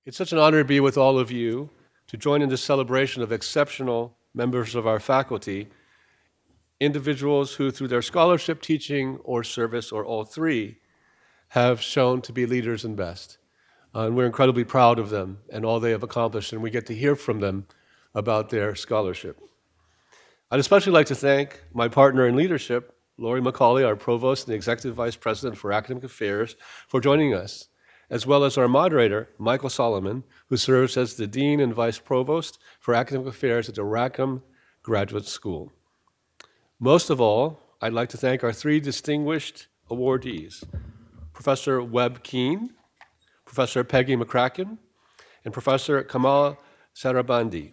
It's such an honor to be with all of you to join in this celebration of exceptional members of our faculty, individuals who, through their scholarship, teaching, or service, or all three, have shown to be leaders and best. And we're incredibly proud of them and all they have accomplished, and we get to hear from them about their scholarship. I'd especially like to thank my partner in leadership, Lori Macaulay, our Provost and Executive Vice President for Academic Affairs, for joining us, as well as our moderator, Michael Solomon, who serves as the Dean and Vice Provost for Academic Affairs at the Rackham Graduate School. Most of all, I'd like to thank our three distinguished awardees, Professor Webb Keane, Professor Peggy McCracken, and Professor Kamal Sarabandi.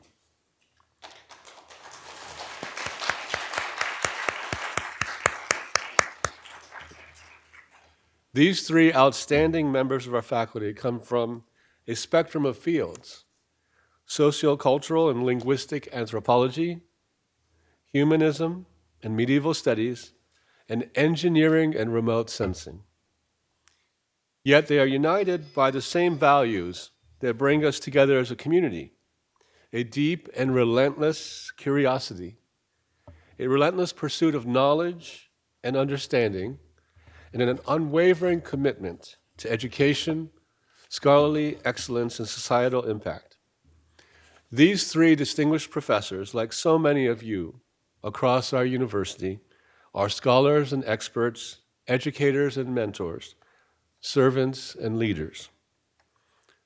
These three outstanding members of our faculty come from a spectrum of fields: sociocultural and linguistic anthropology, humanism and medieval studies, and engineering and remote sensing. Yet they are united by the same values that bring us together as a community: a deep and relentless curiosity, a relentless pursuit of knowledge and understanding, and an unwavering commitment to education, scholarly excellence, and societal impact. These three distinguished professors, like so many of you across our university, are scholars and experts, educators and mentors, servants and leaders.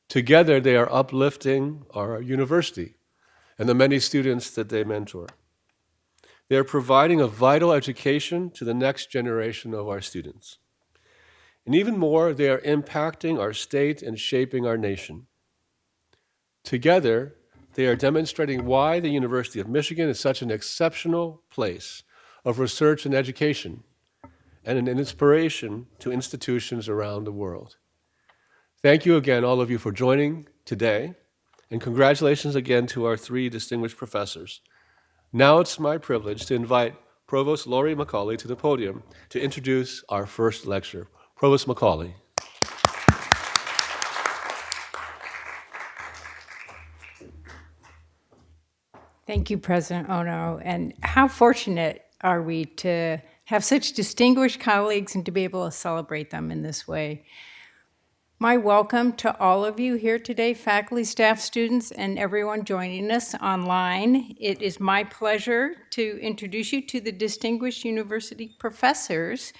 Together, they are uplifting our university and the many students that they mentor. They are providing a vital education to the next generation of our students. And even more, they are impacting our state and shaping our nation. Together, they are demonstrating why the University of Michigan is such an exceptional place of research and education, and an inspiration to institutions around the world. Thank you again, all of you, for joining today, and congratulations again to our three distinguished professors. Now it's my privilege to invite Provost Lori Macaulay to the podium to introduce our first lecture. Provost Macaulay. Thank you, President Ono. And how fortunate are we to have such distinguished colleagues and to be able to celebrate them in this way. My welcome to all of you here today, faculty, staff, students, and everyone joining us online. It is my pleasure to introduce you to the distinguished university professors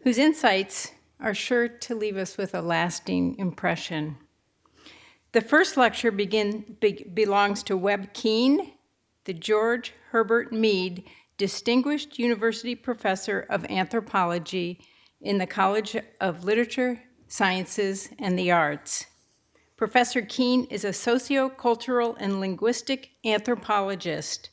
whose insights are sure to leave us with a lasting impression. The first lecture belongs to Webb Keane, the George Herbert Mead Distinguished University Professor of Anthropology in the College of Literature, Sciences, and the Arts. Professor Keane is a sociocultural and linguistic anthropologist.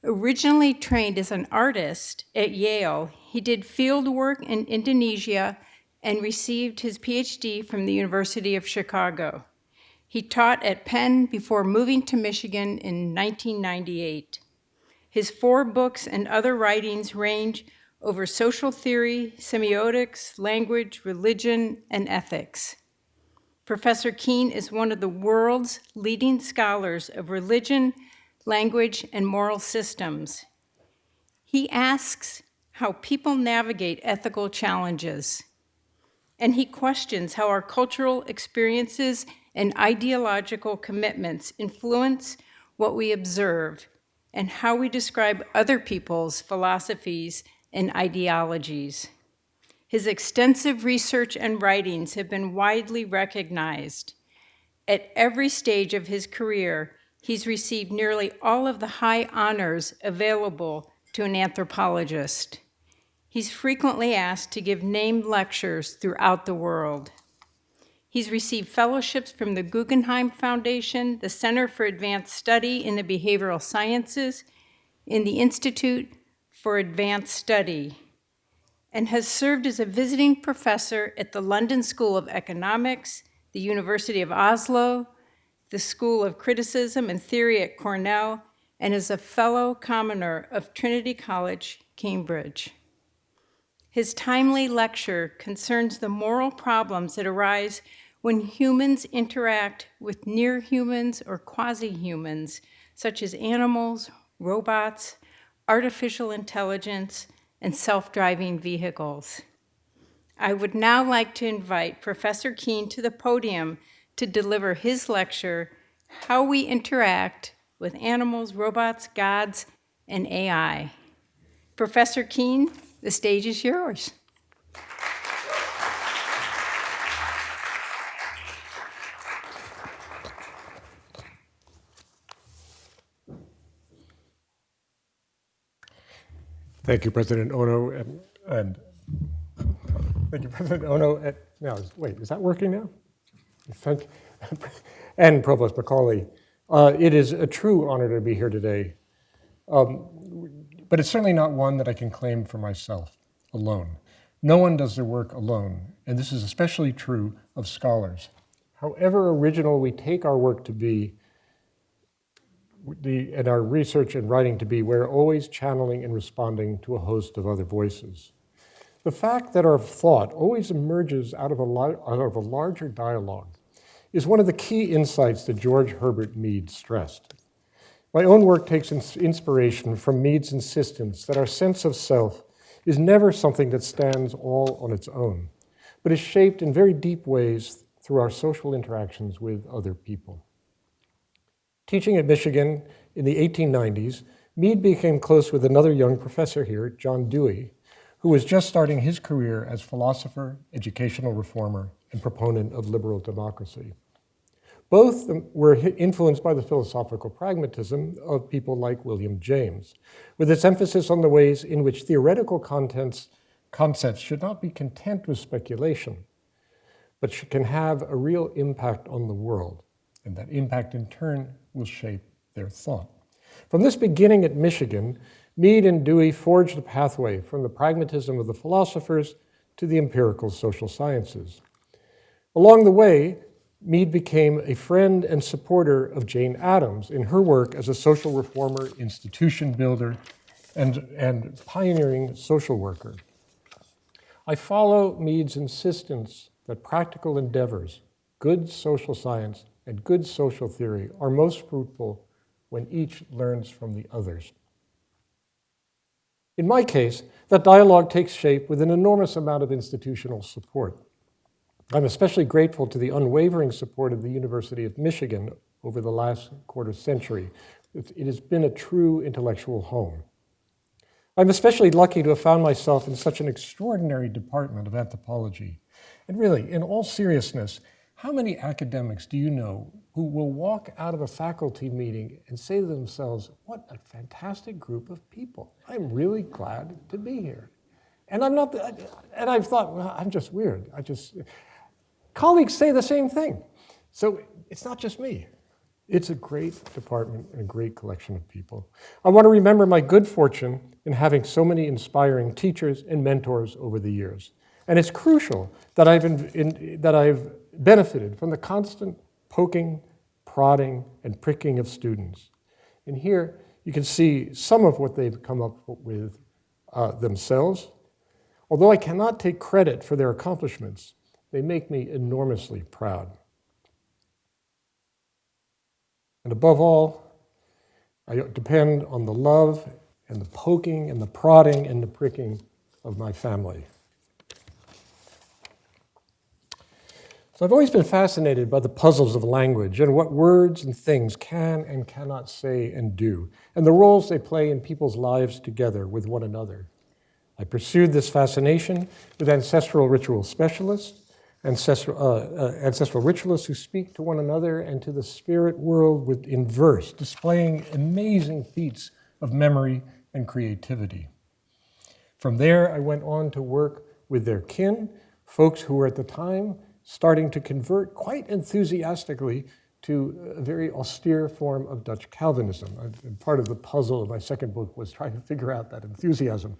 Originally trained as an artist at Yale, he did field work in Indonesia and received his PhD from the University of Chicago. He taught at Penn before moving to Michigan in 1998. His 4 books and other writings range over social theory, semiotics, language, religion, and ethics. Professor Keane is one of the world's leading scholars of religion, language, and moral systems. He asks how people navigate ethical challenges, and he questions how our cultural experiences and ideological commitments influence what we observe and how we describe other people's philosophies and ideologies. His extensive research and writings have been widely recognized. At every stage of his career, he's received nearly all of the high honors available to an anthropologist. He's frequently asked to give named lectures throughout the world. He's received fellowships from the Guggenheim Foundation, the Center for Advanced Study in the Behavioral Sciences, in the Institute for Advanced Study, and has served as a visiting professor at the London School of Economics, the University of Oslo, the School of Criticism and Theory at Cornell, and is a fellow commoner of Trinity College, Cambridge. His timely lecture concerns the moral problems that arise when humans interact with near humans or quasi-humans, such as animals, robots, artificial intelligence, and self-driving vehicles. I would now like to invite Professor Keane to the podium to deliver his lecture, How We Interact with Animals, Robots, Gods, and AI. Professor Keane, the stage is yours. Thank you, President Ono, and thank you, President Ono. Now, wait, is that working now? Thank and Provost Macaulay. It is a true honor to be here today, but it's certainly not one that I can claim for myself alone. No one does their work alone, and this is especially true of scholars. However original we take our work to be, and our research and writing to be, we're always channeling and responding to a host of other voices. The fact that our thought always emerges out of a larger dialogue is one of the key insights that George Herbert Mead stressed. My own work takes inspiration from Mead's insistence that our sense of self is never something that stands all on its own, but is shaped in very deep ways through our social interactions with other people. Teaching at Michigan in the 1890s, Mead became close with another young professor here, John Dewey, who was just starting his career as philosopher, educational reformer, and proponent of liberal democracy. Both were influenced by the philosophical pragmatism of people like William James, with its emphasis on the ways in which theoretical concepts should not be content with speculation, but can have a real impact on the world, and that impact in turn will shape their thought. From this beginning at Michigan, Mead and Dewey forged a pathway from the pragmatism of the philosophers to the empirical social sciences. Along the way, Mead became a friend and supporter of Jane Addams in her work as a social reformer, institution builder, and pioneering social worker. I follow Mead's insistence that practical endeavors, good social science, and good social theory are most fruitful when each learns from the others. In my case, that dialogue takes shape with an enormous amount of institutional support. I'm especially grateful to the unwavering support of the University of Michigan over the last quarter century. It has been a true intellectual home. I'm especially lucky to have found myself in such an extraordinary department of anthropology. And really, in all seriousness, how many academics do you know who will walk out of a faculty meeting and say to themselves, what a fantastic group of people. I'm really glad to be here. And I've thought, well, I'm just weird. Colleagues say the same thing. So it's not just me. It's a great department and a great collection of people. I want to remember my good fortune in having so many inspiring teachers and mentors over the years. And it's crucial that I've benefited from the constant poking, prodding, and pricking of students. And here you can see some of what they've come up with themselves. Although I cannot take credit for their accomplishments, they make me enormously proud. And above all, I depend on the love and the poking and the prodding and the pricking of my family. So I've always been fascinated by the puzzles of language and what words and things can and cannot say and do, and the roles they play in people's lives together with one another. I pursued this fascination with ancestral ritual specialists, ancestral ritualists who speak to one another and to the spirit world in verse, displaying amazing feats of memory and creativity. From there, I went on to work with their kin, folks who were at the time starting to convert quite enthusiastically to a very austere form of Dutch Calvinism. And part of the puzzle of my second book was trying to figure out that enthusiasm.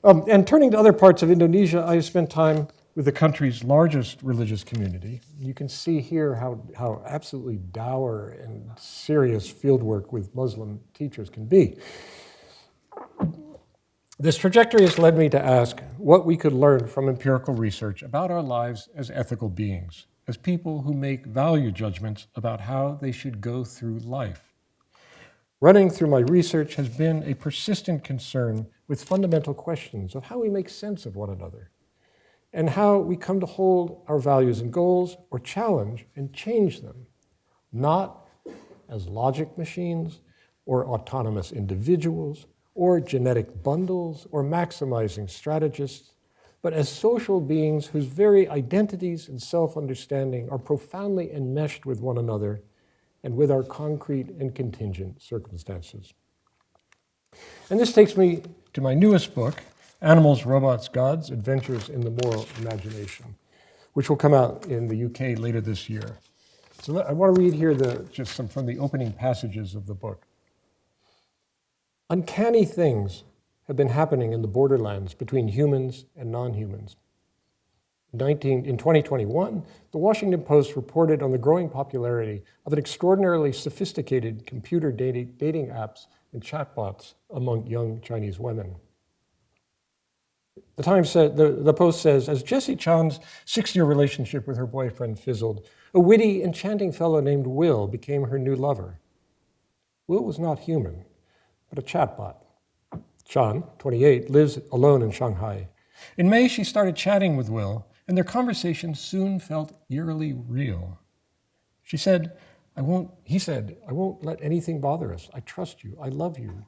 And turning to other parts of Indonesia, I spent time with the country's largest religious community. You can see here how absolutely dour and serious fieldwork with Muslim teachers can be. This trajectory has led me to ask what we could learn from empirical research about our lives as ethical beings. as people who make value judgments about how they should go through life. Running through my research has been a persistent concern with fundamental questions of how we make sense of one another and how we come to hold our values and goals or challenge and change them, not as logic machines or autonomous individuals or genetic bundles or maximizing strategists, but as social beings whose very identities and self-understanding are profoundly enmeshed with one another and with our concrete and contingent circumstances. And this takes me to my newest book, Animals, Robots, Gods, Adventures in the Moral Imagination, which will come out in the UK later this year. So I want to read here just some from the opening passages of the book. Uncanny things have been happening in the borderlands between humans and non-humans. In 2021, the Washington Post reported on the growing popularity of an extraordinarily sophisticated computer dating apps and chatbots among young Chinese women. The Post says, as Jessie Chan's 6-year relationship with her boyfriend fizzled, a witty, enchanting fellow named Will became her new lover. Will was not human, but a chatbot. Chan, 28, lives alone in Shanghai. In May, she started chatting with Will, and their conversation soon felt eerily real. He said, I won't let anything bother us. I trust you. I love you.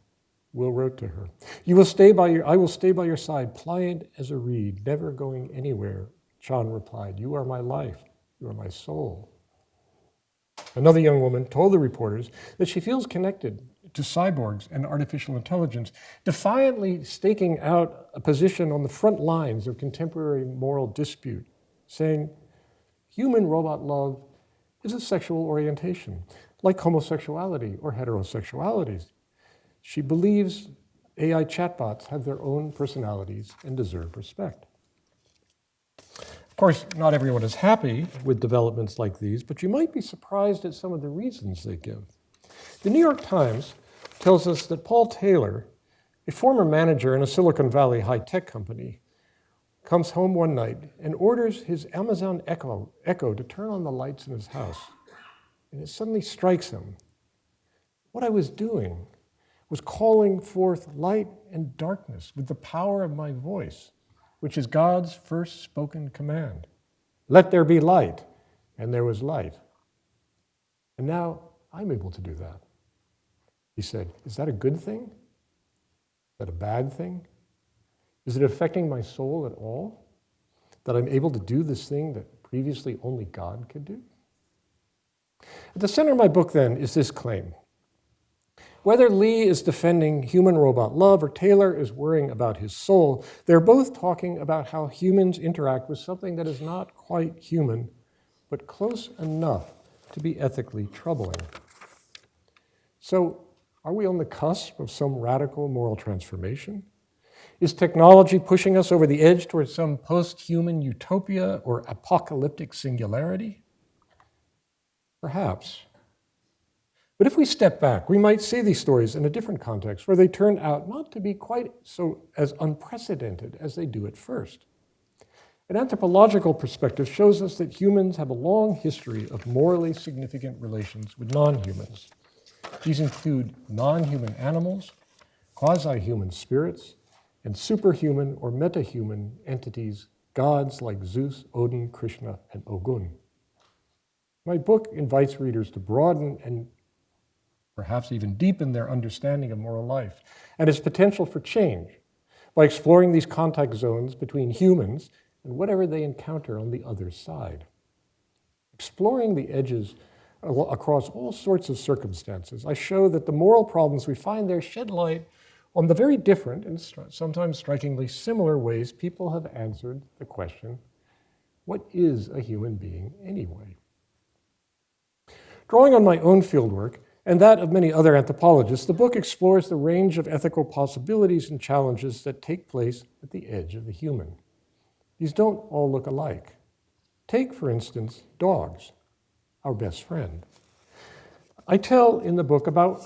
Will wrote to her. I will stay by your side, pliant as a reed, never going anywhere. Chan replied, you are my life. You are my soul. Another young woman told the reporters that she feels connected to cyborgs and artificial intelligence, defiantly staking out a position on the front lines of contemporary moral dispute, saying, human-robot love is a sexual orientation, like homosexuality or heterosexuality. She believes AI chatbots have their own personalities and deserve respect. Of course, not everyone is happy with developments like these, but you might be surprised at some of the reasons they give. The New York Times tells us that Paul Taylor, a former manager in a Silicon Valley high-tech company, comes home one night and orders his Amazon Echo to turn on the lights in his house. And it suddenly strikes him. What I was doing was calling forth light and darkness with the power of my voice, which is God's first spoken command. Let there be light, and there was light. And now I'm able to do that. He said, is that a good thing? Is that a bad thing? Is it affecting my soul at all? That I'm able to do this thing that previously only God could do? At the center of my book, then, is this claim. Whether Lee is defending human-robot love or Taylor is worrying about his soul, they're both talking about how humans interact with something that is not quite human, but close enough to be ethically troubling. So, are we on the cusp of some radical moral transformation? Is technology pushing us over the edge towards some post-human utopia or apocalyptic singularity? Perhaps. But if we step back, we might see these stories in a different context where they turn out not to be quite so as unprecedented as they do at first. An anthropological perspective shows us that humans have a long history of morally significant relations with non-humans. These include non-human animals, quasi-human spirits, and superhuman or metahuman entities, gods like Zeus, Odin, Krishna, and Ogun. My book invites readers to broaden and perhaps even deepen their understanding of moral life and its potential for change by exploring these contact zones between humans and whatever they encounter on the other side. Exploring the edges across all sorts of circumstances, I show that the moral problems we find there shed light on the very different and sometimes strikingly similar ways people have answered the question, what is a human being anyway? Drawing on my own fieldwork and that of many other anthropologists, the book explores the range of ethical possibilities and challenges that take place at the edge of the human. These don't all look alike. Take, for instance, dogs, our best friend. I tell in the book about,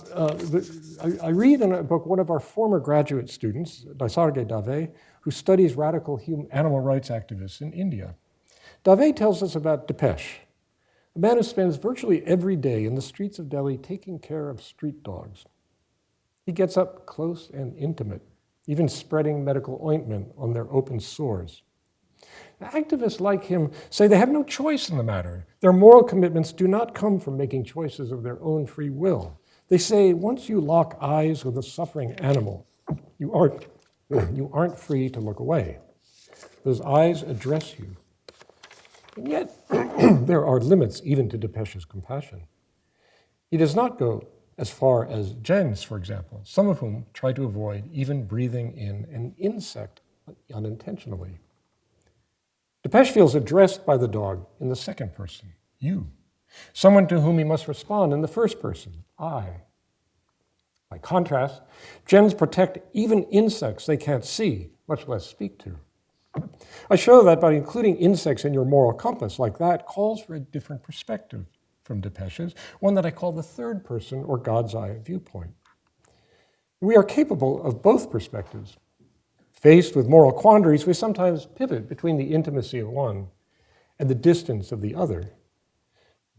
I read in a book one of our former graduate students, Daisarge Dave, who studies radical animal rights activists in India. Dave tells us about Depeche, a man who spends virtually every day in the streets of Delhi taking care of street dogs. He gets up close and intimate, even spreading medical ointment on their open sores. Now, activists like him say they have no choice in the matter. Their moral commitments do not come from making choices of their own free will. They say once you lock eyes with a suffering animal, you aren't free to look away. Those eyes address you. And yet, there are limits even to Depeche's compassion. He does not go as far as gens, for example, some of whom try to avoid even breathing in an insect unintentionally. Depeche feels addressed by the dog in the second person, you, someone to whom he must respond in the first person, I. By contrast, gens protect even insects they can't see, much less speak to. I show that by including insects in your moral compass like that calls for a different perspective from Depeche's, one that I call the third person or God's eye viewpoint. We are capable of both perspectives. Faced with moral quandaries, we sometimes pivot between the intimacy of one and the distance of the other.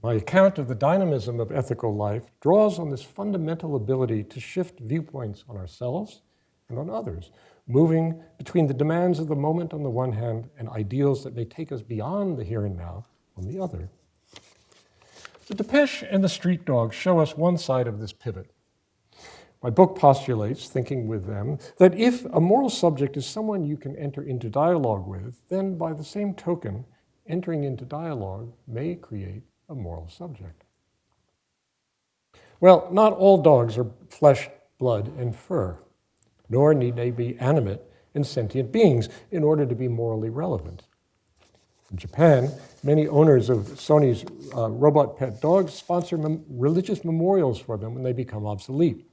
My account of the dynamism of ethical life draws on this fundamental ability to shift viewpoints on ourselves and on others, moving between the demands of the moment on the one hand and ideals that may take us beyond the here and now on the other. The Depeche and the street dog show us one side of this pivot. My book postulates, thinking with them, that if a moral subject is someone you can enter into dialogue with, then by the same token, entering into dialogue may create a moral subject. Well, not all dogs are flesh, blood, and fur, nor need they be animate and sentient beings in order to be morally relevant. In Japan, many owners of Sony's robot pet dogs sponsor religious memorials for them when they become obsolete.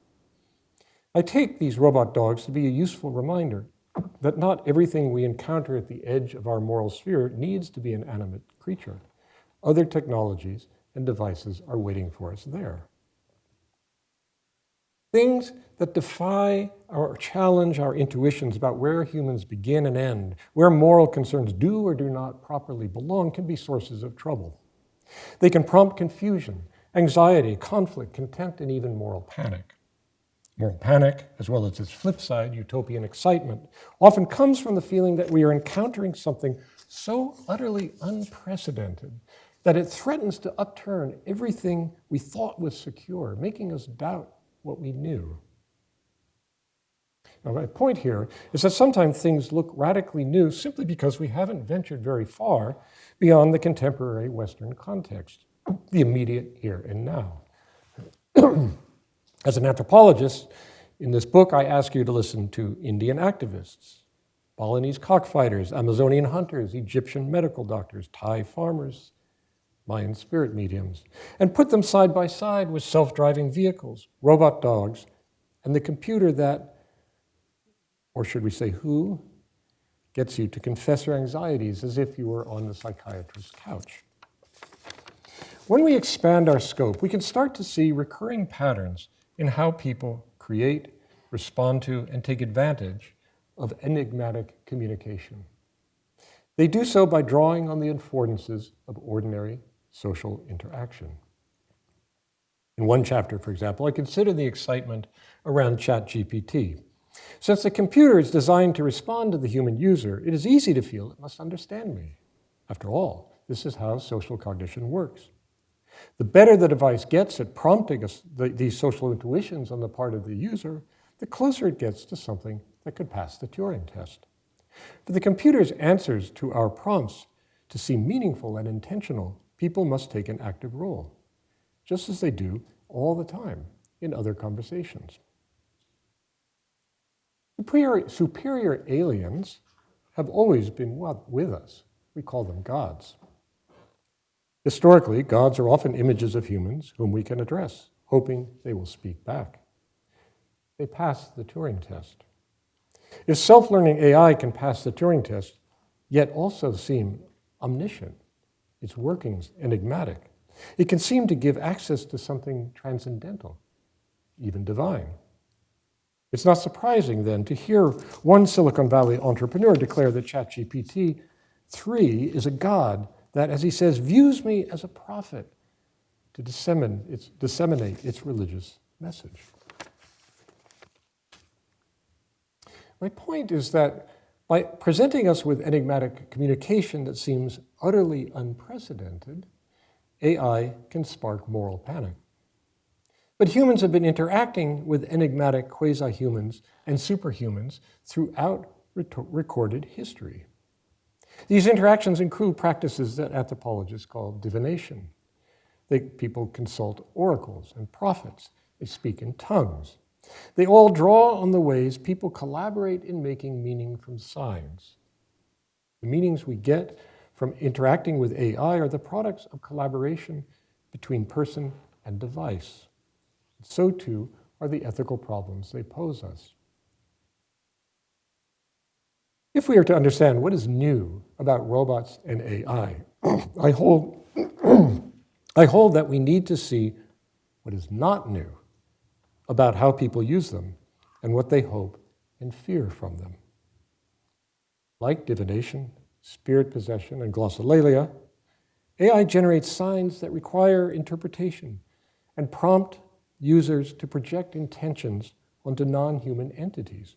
I take these robot dogs to be a useful reminder that not everything we encounter at the edge of our moral sphere needs to be an animate creature. Other technologies and devices are waiting for us there. Things that defy or challenge our intuitions about where humans begin and end, where moral concerns do or do not properly belong, can be sources of trouble. They can prompt confusion, anxiety, conflict, contempt, and even moral panic. Moral panic, as well as its flip side, utopian excitement, often comes from the feeling that we are encountering something so utterly unprecedented that it threatens to upturn everything we thought was secure, making us doubt what we knew. Now, my point here is that sometimes things look radically new simply because we haven't ventured very far beyond the contemporary Western context, the immediate here and now. As an anthropologist, in this book, I ask you to listen to Indian activists, Balinese cockfighters, Amazonian hunters, Egyptian medical doctors, Thai farmers, Mayan spirit mediums, and put them side by side with self-driving vehicles, robot dogs, and the computer that, or should we say who, gets you to confess your anxieties as if you were on the psychiatrist's couch. When we expand our scope, we can start to see recurring patterns in how people create, respond to, and take advantage of enigmatic communication. They do so by drawing on the affordances of ordinary social interaction. In one chapter, for example, I consider the excitement around ChatGPT. Since the computer is designed to respond to the human user, it is easy to feel it must understand me. After all, this is how social cognition works. The better the device gets at prompting these social intuitions on the part of the user, the closer it gets to something that could pass the Turing test. For the computer's answers to our prompts to seem meaningful and intentional, people must take an active role, just as they do all the time in other conversations. Superior aliens have always been with us. We call them gods. Historically, gods are often images of humans whom we can address, hoping they will speak back. They pass the Turing test. If self-learning AI can pass the Turing test, yet also seem omniscient, its workings enigmatic, it can seem to give access to something transcendental, even divine. It's not surprising, then, to hear one Silicon Valley entrepreneur declare that ChatGPT 3 is a god that, as he says, views me as a prophet to disseminate its religious message. My point is that by presenting us with enigmatic communication that seems utterly unprecedented, AI can spark moral panic. But humans have been interacting with enigmatic quasi-humans and superhumans throughout recorded history. These interactions include practices that anthropologists call divination. People consult oracles and prophets. They speak in tongues. They all draw on the ways people collaborate in making meaning from signs. The meanings we get from interacting with AI are the products of collaboration between person and device. So too are the ethical problems they pose us. If we are to understand what is new about robots and AI, I hold that we need to see what is not new about how people use them and what they hope and fear from them. Like divination, spirit possession, and glossolalia, AI generates signs that require interpretation and prompt users to project intentions onto non-human entities,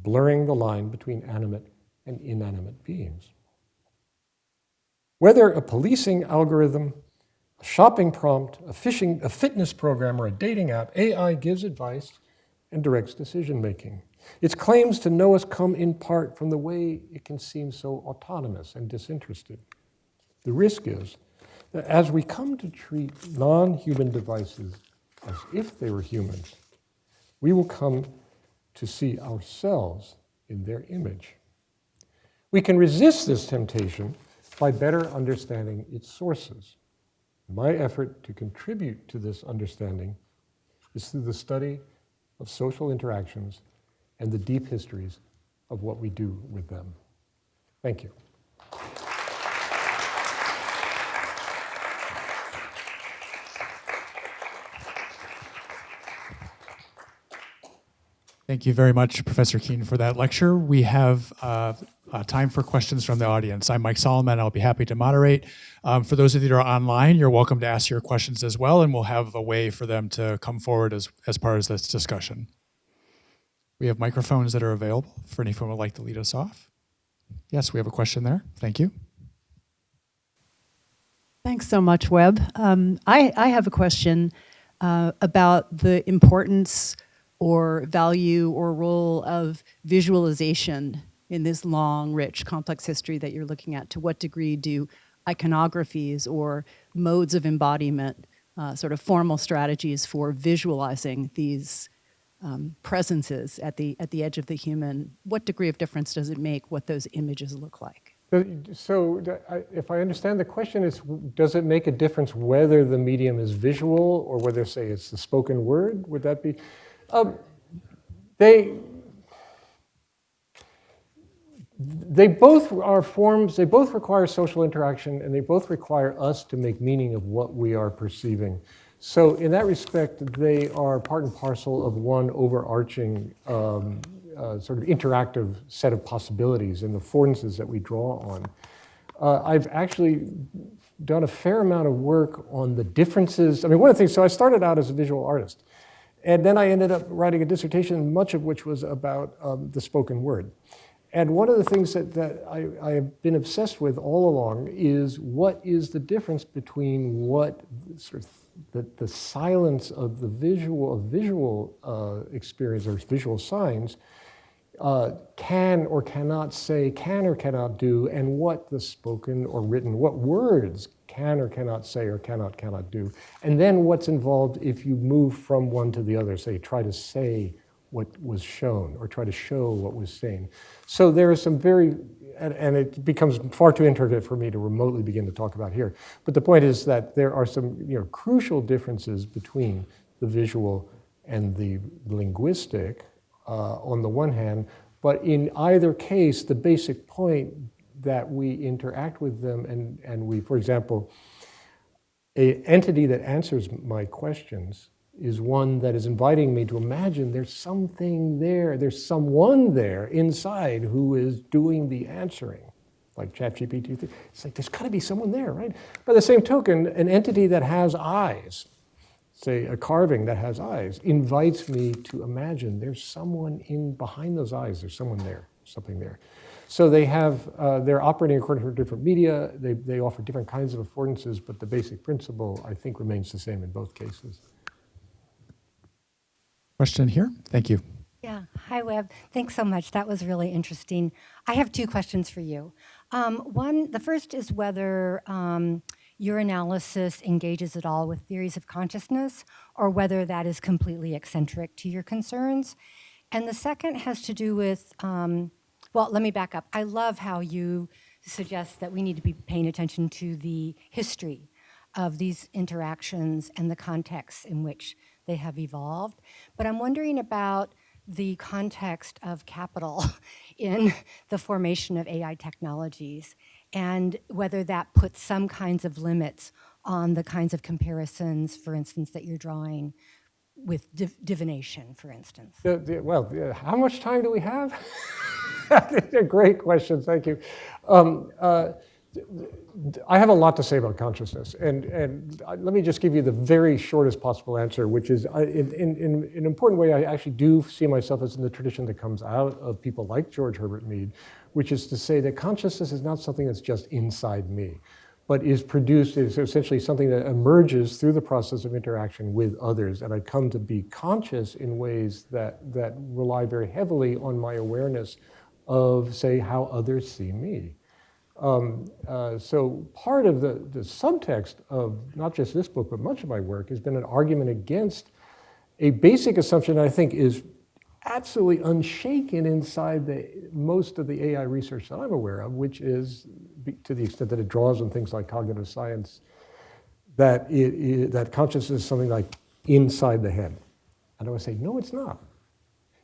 blurring the line between animate and inanimate beings. Whether a policing algorithm, a shopping prompt, a fitness program, or a dating app, AI gives advice and directs decision-making. Its claims to know us come in part from the way it can seem so autonomous and disinterested. The risk is that as we come to treat non-human devices as if they were humans, we will come to see ourselves in their image. We can resist this temptation by better understanding its sources. My effort to contribute to this understanding is through the study of social interactions and the deep histories of what we do with them. Thank you. Thank you very much, Professor Keane, for that lecture. We have time for questions from the audience. I'm Mike Solomon. I'll be happy to moderate. For those of you that are online, you're welcome to ask your questions as well, and we'll have a way for them to come forward as part of this discussion. We have microphones that are available for anyone who would like to lead us off. Yes, we have a question there. Thank you. Thanks so much, Webb. I have a question about the importance or value or role of visualization in this long, rich, complex history that you're looking at. To what degree do iconographies or modes of embodiment, sort of formal strategies for visualizing these presences at the edge of the human, what degree of difference does it make what those images look like? So if I understand the question is, does it make a difference whether the medium is visual or whether, say, it's the spoken word? Would that be? They both are forms, they both require social interaction, and they both require us to make meaning of what we are perceiving. So in that respect, they are part and parcel of one overarching sort of interactive set of possibilities and the affordances that we draw on. I've actually done a fair amount of work on the differences. I mean, one of the things, so I started out as a visual artist, and then I ended up writing a dissertation, much of which was about the spoken word. And one of the things that I have been obsessed with all along is what is the difference between what sort of the silence of the visual experience or visual signs can or cannot say, can or cannot do, and what the spoken or written, what words can or cannot say or cannot do. And then what's involved if you move from one to the other, say, try to say what was shown or try to show what was seen. So there are some very, and it becomes far too intricate for me to remotely begin to talk about here. But the point is that there are some crucial differences between the visual and the linguistic on the one hand, but in either case, the basic point that we interact with them and we, for example, an entity that answers my questions is one that is inviting me to imagine there's something there, there's someone there inside who is doing the answering. like ChatGPT. It's like, there's got to be someone there, right? By the same token, an entity that has eyes, say a carving that has eyes, invites me to imagine there's someone in behind those eyes, there's someone there, something there. So they have, they're operating according to different media, they offer different kinds of affordances, but the basic principle, I think, remains the same in both cases. Question here. Thank you. Yeah, hi Webb. Thanks so much. That was really interesting. I have two questions for you. The first is whether your analysis engages at all with theories of consciousness, or whether that is completely eccentric to your concerns. And the second has to do with, well, let me back up. I love how you suggest that we need to be paying attention to the history of these interactions and the contexts in which they have evolved. But I'm wondering about the context of capital in the formation of AI technologies, and whether that puts some kinds of limits on the kinds of comparisons, for instance, that you're drawing with divination, for instance. How much time do we have? They're great questions, thank you. I have a lot to say about consciousness, and let me just give you the very shortest possible answer, which is, in an important way, I actually do see myself as in the tradition that comes out of people like George Herbert Mead, which is to say that consciousness is not something that's just inside me, but is produced, is essentially something that emerges through the process of interaction with others, and I come to be conscious in ways that rely very heavily on my awareness of, say, how others see me. So part of the subtext of not just this book, but much of my work has been an argument against a basic assumption I think is absolutely unshaken inside most of the AI research that I'm aware of, which is, to the extent that it draws on things like cognitive science, that that consciousness is something like inside the head. And I would say, no, it's not.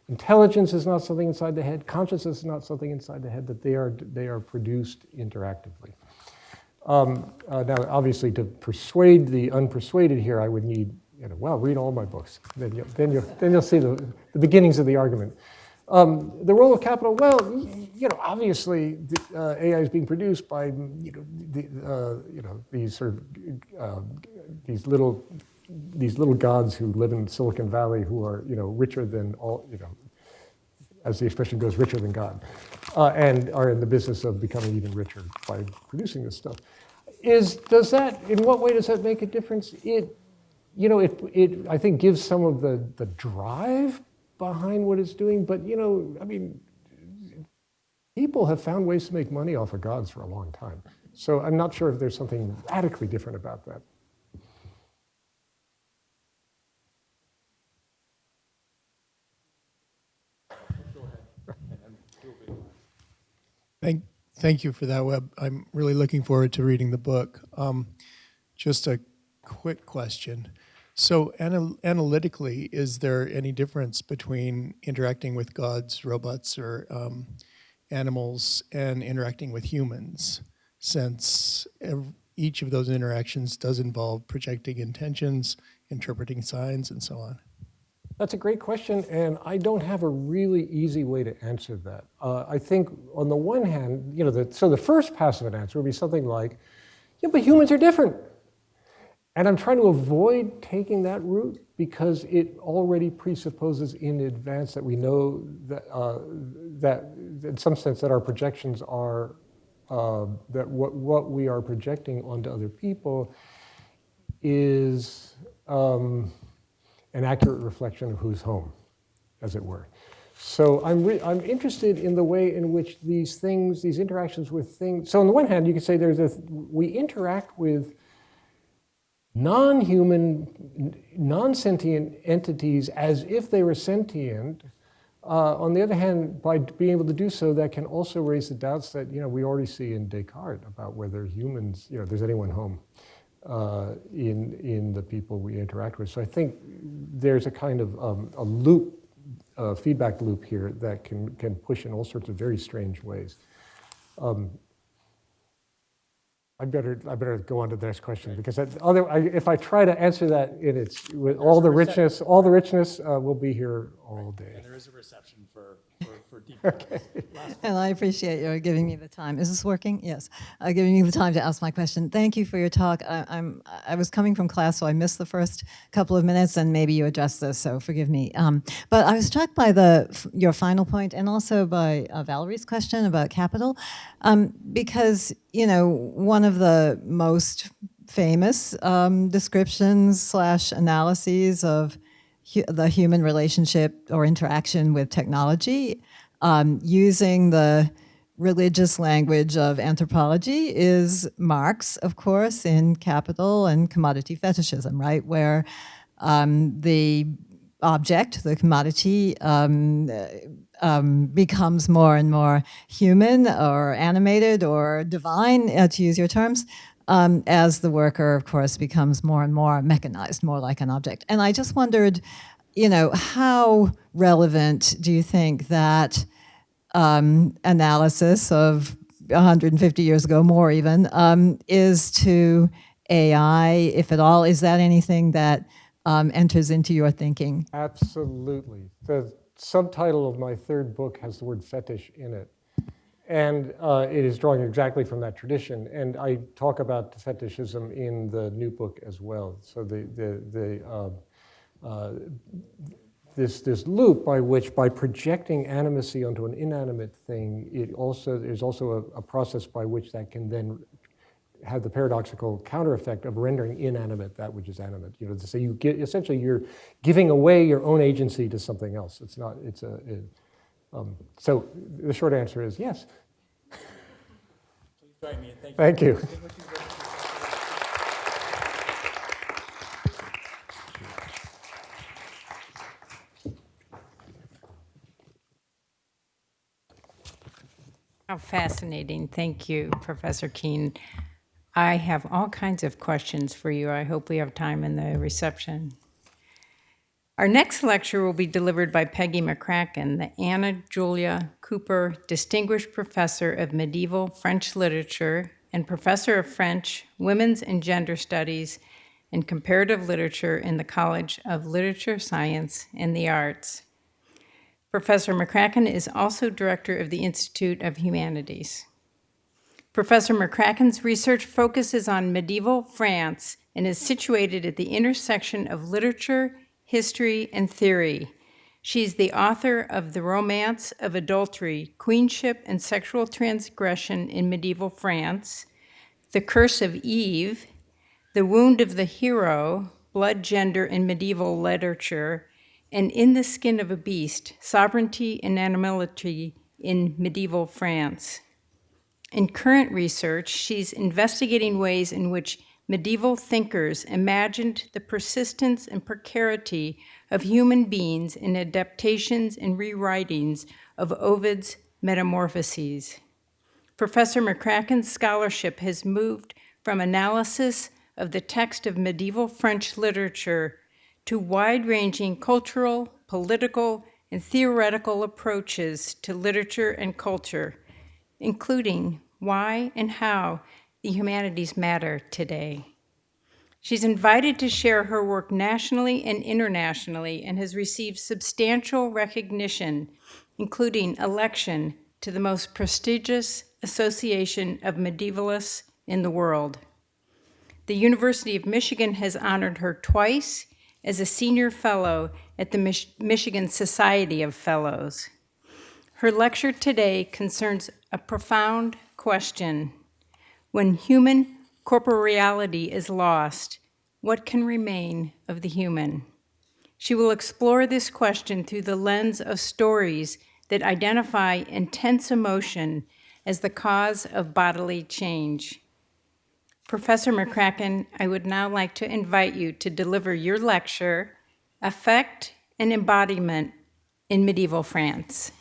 Intelligence is not something inside the head. Consciousness is not something inside the head. That they are produced interactively. Now, obviously, to persuade the unpersuaded here, I would need, read all my books. Then you'll see the beginnings of the argument. The role of capital. Well, obviously, AI is being produced by these sort of these little gods who live in Silicon Valley, who are richer than all, as the expression goes, richer than God, and are in the business of becoming even richer by producing this stuff. In what way does that make a difference? It I think gives some of the drive behind what it's doing, but people have found ways to make money off of gods for a long time. So I'm not sure if there's something radically different about that. Thank you for that, Webb. I'm really looking forward to reading the book. Just a quick question. So analytically, is there any difference between interacting with gods, robots, or animals and interacting with humans, since each of those interactions does involve projecting intentions, interpreting signs, and so on? That's a great question, and I don't have a really easy way to answer that. I think on the one hand, so the first pass of an answer would be something like, yeah, but humans are different. And I'm trying to avoid taking that route because it already presupposes in advance that we know that in some sense that our projections are, that what we are projecting onto other people is an accurate reflection of who's home, as it were. So I'm interested in the way in which these interactions with things. So on the one hand, you could say we interact with non-human, non-sentient entities as if they were sentient. On the other hand, by being able to do so, that can also raise the doubts that we already see in Descartes about whether humans, there's anyone home in the people we interact with. So I think there's a kind of a loop, feedback loop here that can push in all sorts of very strange ways. I better go on to the next question, because if I try to answer that with all the richness, we'll be here all day. And there is a reception for And I appreciate your giving me the time. Is this working? Yes. Giving me the time to ask my question. Thank you for your talk. I was coming from class, so I missed the first couple of minutes, and maybe you addressed this, so forgive me. But I was struck by your final point, and also by Valerie's question about capital, because one of the most famous descriptions / analyses of the human relationship or interaction with technology, using the religious language of anthropology, is Marx, of course, in Capital and Commodity Fetishism, right? Where the object, the commodity, becomes more and more human or animated or divine, to use your terms, as the worker, of course, becomes more and more mechanized, more like an object. And I just wondered, how relevant do you think that analysis of 150 years ago, more even, is to AI, if at all? Is that anything that enters into your thinking? Absolutely. The subtitle of my third book has the word fetish in it. And it is drawing exactly from that tradition. And I talk about fetishism in the new book as well. So this loop by projecting animacy onto an inanimate thing, there's also a process by which that can then have the paradoxical counter effect of rendering inanimate that which is animate. So essentially you're giving away your own agency to something else. So the short answer is yes. Please join me in Thank you. How fascinating. Thank you, Professor Keane. I have all kinds of questions for you. I hope we have time in the reception. Our next lecture will be delivered by Peggy McCracken, the Anna Julia Cooper Distinguished Professor of Medieval French Literature and Professor of French, Women's and Gender Studies, and Comparative Literature in the College of Literature, Science, and the Arts. Professor McCracken is also Director of the Institute of Humanities. Professor McCracken's research focuses on medieval France and is situated at the intersection of literature, history, and theory. She's the author of The Romance of Adultery, Queenship, and Sexual Transgression in Medieval France, The Curse of Eve, The Wound of the Hero, Blood, Gender, in Medieval Literature, and In the Skin of a Beast, Sovereignty and Animality in Medieval France. In current research, she's investigating ways in which medieval thinkers imagined the persistence and precarity of human beings in adaptations and rewritings of Ovid's Metamorphoses. Professor McCracken's scholarship has moved from analysis of the text of medieval French literature to wide-ranging cultural, political, and theoretical approaches to literature and culture, including why and how the humanities matter today. She's invited to share her work nationally and internationally and has received substantial recognition, including election to the most prestigious association of medievalists in the world. The University of Michigan has honored her twice as a senior fellow at the Michigan Society of Fellows. Her lecture today concerns a profound question. When human corporeality is lost, what can remain of the human? She will explore this question through the lens of stories that identify intense emotion as the cause of bodily change. Professor McCracken, I would now like to invite you to deliver your lecture, Affect and Embodiment in Medieval France.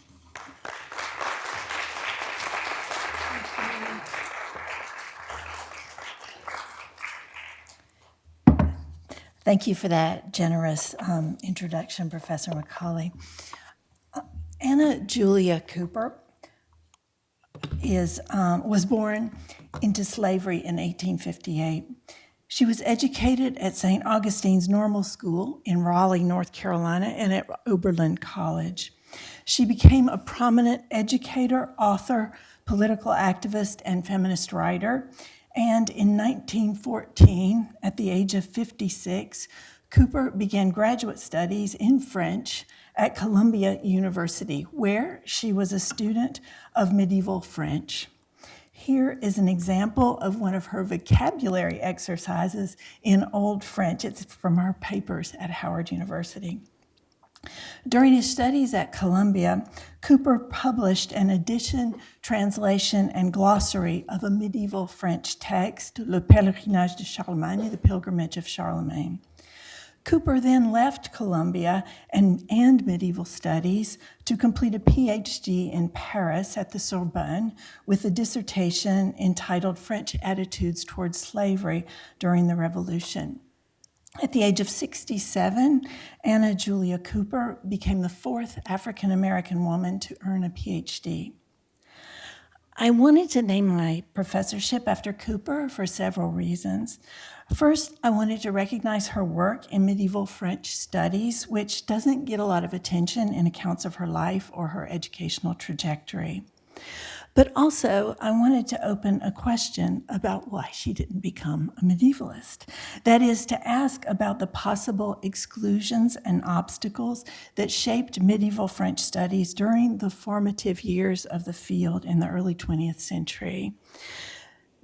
Thank you for that generous introduction, Professor McCauley. Anna Julia Cooper was born into slavery in 1858. She was educated at St. Augustine's Normal School in Raleigh, North Carolina, and at Oberlin College. She became a prominent educator, author, political activist, and feminist writer. And in 1914, at the age of 56, Cooper began graduate studies in French at Columbia University, where she was a student of medieval French. Here is an example of one of her vocabulary exercises in Old French. It's from her papers at Howard University. During his studies at Columbia, Cooper published an edition, translation, and glossary of a medieval French text, Le Pèlerinage de Charlemagne, the Pilgrimage of Charlemagne. Cooper then left Columbia and medieval studies to complete a PhD in Paris at the Sorbonne with a dissertation entitled French Attitudes Towards Slavery During the Revolution. At the age of 67, Anna Julia Cooper became the fourth African-American woman to earn a PhD. I wanted to name my professorship after Cooper for several reasons. First, I wanted to recognize her work in medieval French studies, which doesn't get a lot of attention in accounts of her life or her educational trajectory. But also, I wanted to open a question about why she didn't become a medievalist. That is, to ask about the possible exclusions and obstacles that shaped medieval French studies during the formative years of the field in the early 20th century.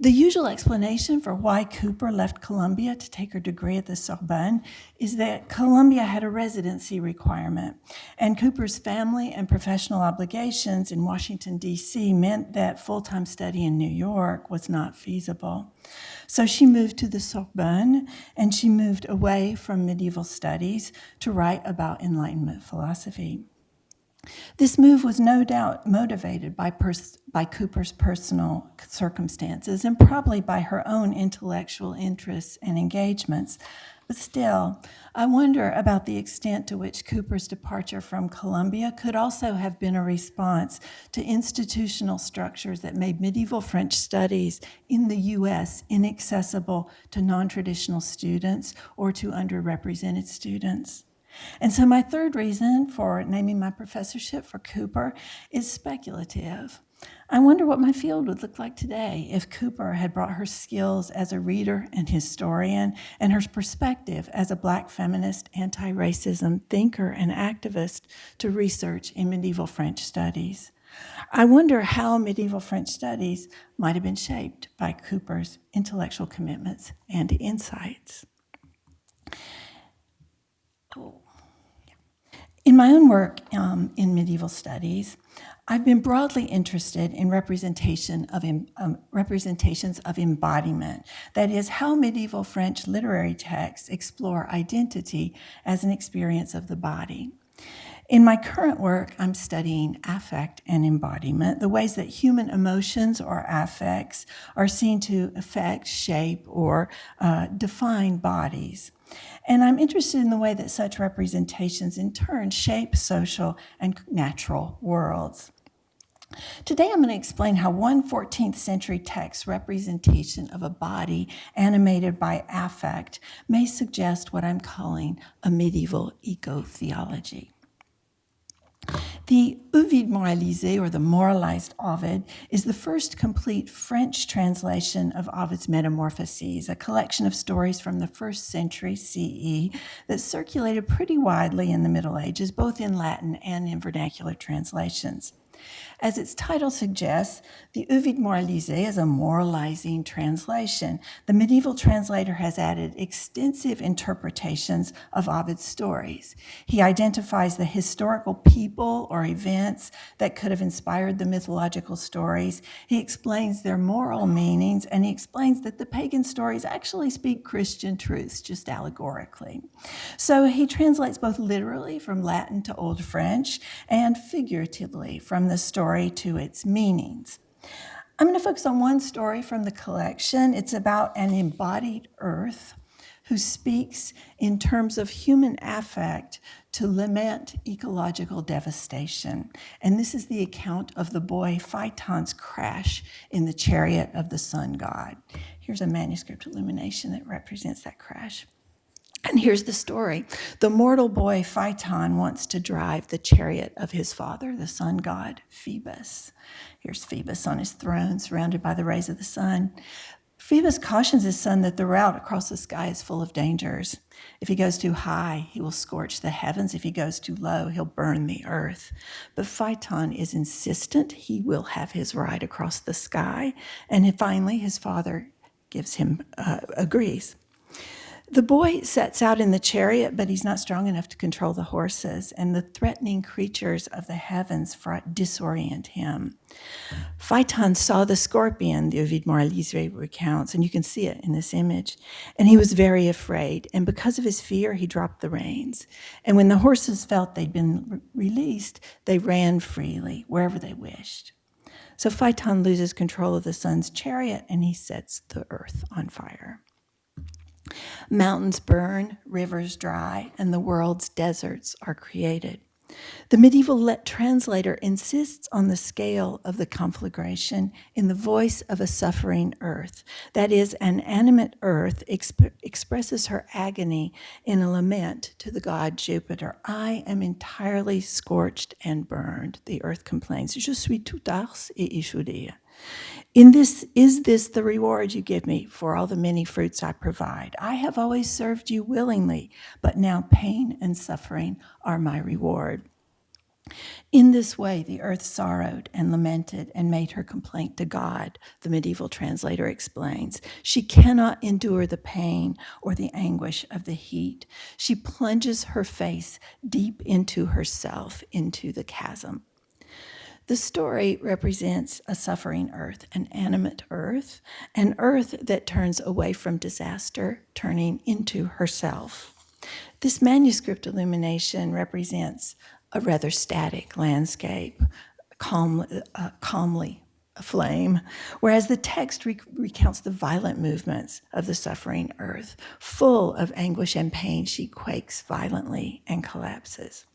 The usual explanation for why Cooper left Columbia to take her degree at the Sorbonne is that Columbia had a residency requirement, and Cooper's family and professional obligations in Washington, D.C. meant that full-time study in New York was not feasible. So she moved to the Sorbonne, and she moved away from medieval studies to write about Enlightenment philosophy. This move was no doubt motivated by Cooper's personal circumstances and probably by her own intellectual interests and engagements. But still, I wonder about the extent to which Cooper's departure from Columbia could also have been a response to institutional structures that made medieval French studies in the U.S. inaccessible to non-traditional students or to underrepresented students. And so my third reason for naming my professorship for Cooper is speculative. I wonder what my field would look like today if Cooper had brought her skills as a reader and historian and her perspective as a Black feminist, anti-racism thinker and activist to research in medieval French studies. I wonder how medieval French studies might have been shaped by Cooper's intellectual commitments and insights. In my own work in medieval studies, I've been broadly interested in representations of embodiment, that is, how medieval French literary texts explore identity as an experience of the body. In my current work, I'm studying affect and embodiment, the ways that human emotions or affects are seen to affect, shape, or define bodies. And I'm interested in the way that such representations in turn shape social and natural worlds. Today I'm going to explain how one 14th century text representation of a body animated by affect may suggest what I'm calling a medieval eco-theology. The Ovid moralisé, or the moralized Ovid, is the first complete French translation of Ovid's Metamorphoses, a collection of stories from the 1st century CE that circulated pretty widely in the Middle Ages, both in Latin and in vernacular translations. As its title suggests, the Ovid moralisé is a moralizing translation. The medieval translator has added extensive interpretations of Ovid's stories. He identifies the historical people or events that could have inspired the mythological stories. He explains their moral meanings, and he explains that the pagan stories actually speak Christian truths, just allegorically. So he translates both literally from Latin to Old French and figuratively from the story to its meanings. I'm going to focus on one story from the collection. It's about an embodied earth who speaks in terms of human affect to lament ecological devastation. And this is the account of the boy Phaeton's crash in the chariot of the sun god. Here's a manuscript illumination that represents that crash. And here's the story. The mortal boy Phaeton wants to drive the chariot of his father, the sun god Phoebus. Here's Phoebus on his throne, surrounded by the rays of the sun. Phoebus cautions his son that the route across the sky is full of dangers. If he goes too high, he will scorch the heavens. If he goes too low, he'll burn the earth. But Phaeton is insistent he will have his ride across the sky. And finally, his father agrees. The boy sets out in the chariot, but he's not strong enough to control the horses, and the threatening creatures of the heavens disorient him. Phaeton saw the scorpion, the Ovid Moralizé recounts, and you can see it in this image, and he was very afraid, and because of his fear, he dropped the reins. And when the horses felt they'd been released, they ran freely, wherever they wished. So Phaeton loses control of the sun's chariot, and he sets the earth on fire. Mountains burn, rivers dry, and the world's deserts are created. The medieval translator insists on the scale of the conflagration in the voice of a suffering earth. That is, an animate earth expresses her agony in a lament to the god Jupiter. I am entirely scorched and burned, the earth complains. Je suis tout ars et échaudé. Is this the reward you give me for all the many fruits I provide? I have always served you willingly, but now pain and suffering are my reward. In this way, the earth sorrowed and lamented and made her complaint to God, the medieval translator explains. She cannot endure the pain or the anguish of the heat. She plunges her face deep into herself, into the chasm. The story represents a suffering earth, an animate earth, an earth that turns away from disaster, turning into herself. This manuscript illumination represents a rather static landscape, calmly aflame, whereas the text recounts the violent movements of the suffering earth. Full of anguish and pain, she quakes violently and collapses.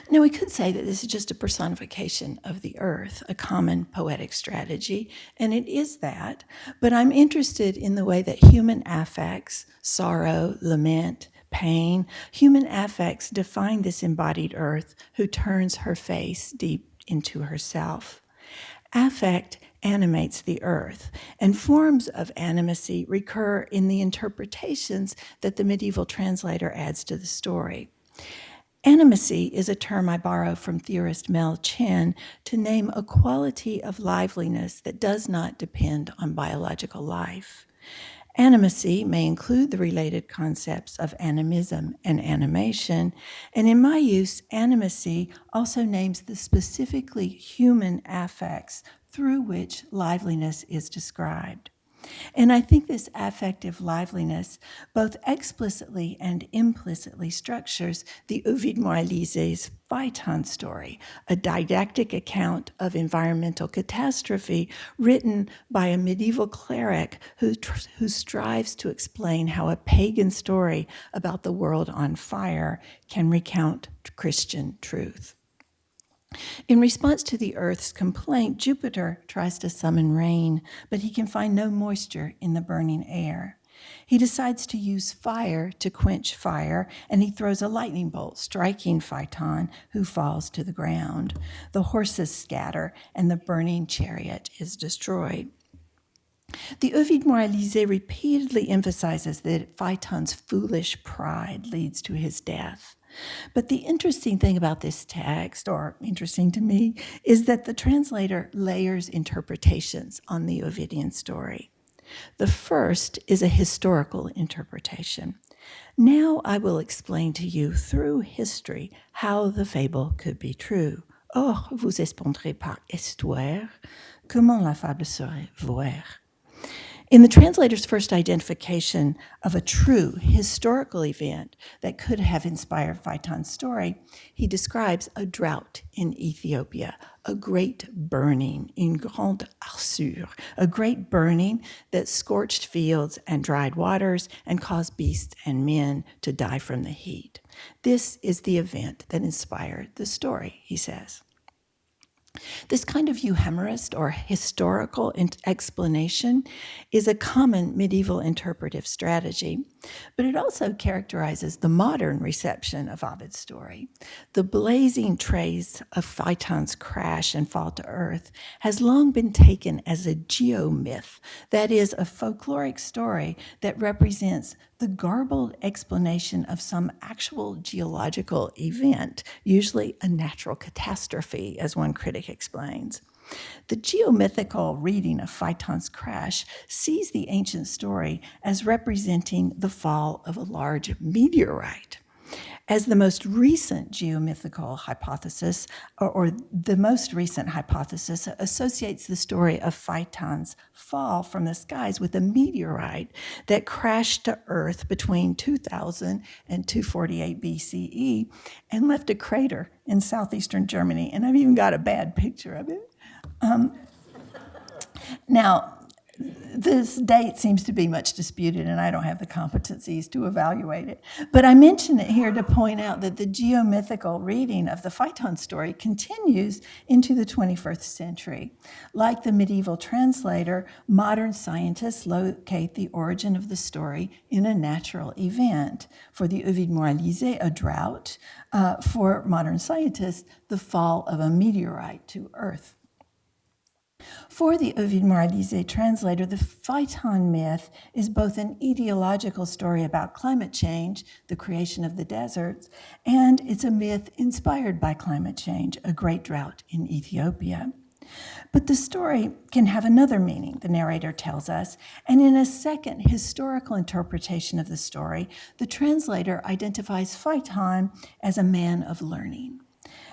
Now, we could say that this is just a personification of the earth, a common poetic strategy, and it is that, but I'm interested in the way that human affects, sorrow, lament, pain, human affects define this embodied earth who turns her face deep into herself. Affect animates the earth, and forms of animacy recur in the interpretations that the medieval translator adds to the story. Animacy is a term I borrow from theorist Mel Chen to name a quality of liveliness that does not depend on biological life. Animacy may include the related concepts of animism and animation, and in my use, animacy also names the specifically human affects through which liveliness is described. And I think this affective liveliness both explicitly and implicitly structures the Ovid Moralisé's Phaeton story, a didactic account of environmental catastrophe written by a medieval cleric who strives to explain how a pagan story about the world on fire can recount Christian truth. In response to the earth's complaint, Jupiter tries to summon rain, but he can find no moisture in the burning air. He decides to use fire to quench fire, and he throws a lightning bolt, striking Phaeton, who falls to the ground. The horses scatter, and the burning chariot is destroyed. The Ovid Moralisé repeatedly emphasizes that Phaeton's foolish pride leads to his death. But the interesting thing about this text, or interesting to me, is that the translator layers interpretations on the Ovidian story. The first is a historical interpretation. Now I will explain to you through history how the fable could be true. Or, vous répondrez par histoire, comment la fable serait vraie? In the translator's first identification of a true historical event that could have inspired Phaeton's story, he describes a drought in Ethiopia, a great burning, une grande arsure, a great burning that scorched fields and dried waters and caused beasts and men to die from the heat. This is the event that inspired the story, he says. This kind of euhemerist or historical explanation is a common medieval interpretive strategy. But it also characterizes the modern reception of Ovid's story. The blazing trace of Phaeton's crash and fall to earth has long been taken as a geomyth, that is, a folkloric story that represents the garbled explanation of some actual geological event, usually a natural catastrophe, as one critic explains. The geomythical reading of Phaeton's crash sees the ancient story as representing the fall of a large meteorite. As the most recent geomythical hypothesis, or the most recent hypothesis, associates the story of Phaeton's fall from the skies with a meteorite that crashed to Earth between 2000 and 248 BCE and left a crater in southeastern Germany. And I've even got a bad picture of it. Now, this date seems to be much disputed, and I don't have the competencies to evaluate it. But I mention it here to point out that the geomythical reading of the Phaeton story continues into the 21st century. Like the medieval translator, modern scientists locate the origin of the story in a natural event. For the Ovid Moralisé, a drought. For modern scientists, the fall of a meteorite to Earth. For the Ovid Moralisé translator, the Phaeton myth is both an ideological story about climate change, the creation of the deserts, and it's a myth inspired by climate change, a great drought in Ethiopia. But the story can have another meaning, the narrator tells us, and in a second historical interpretation of the story, the translator identifies Phaeton as a man of learning.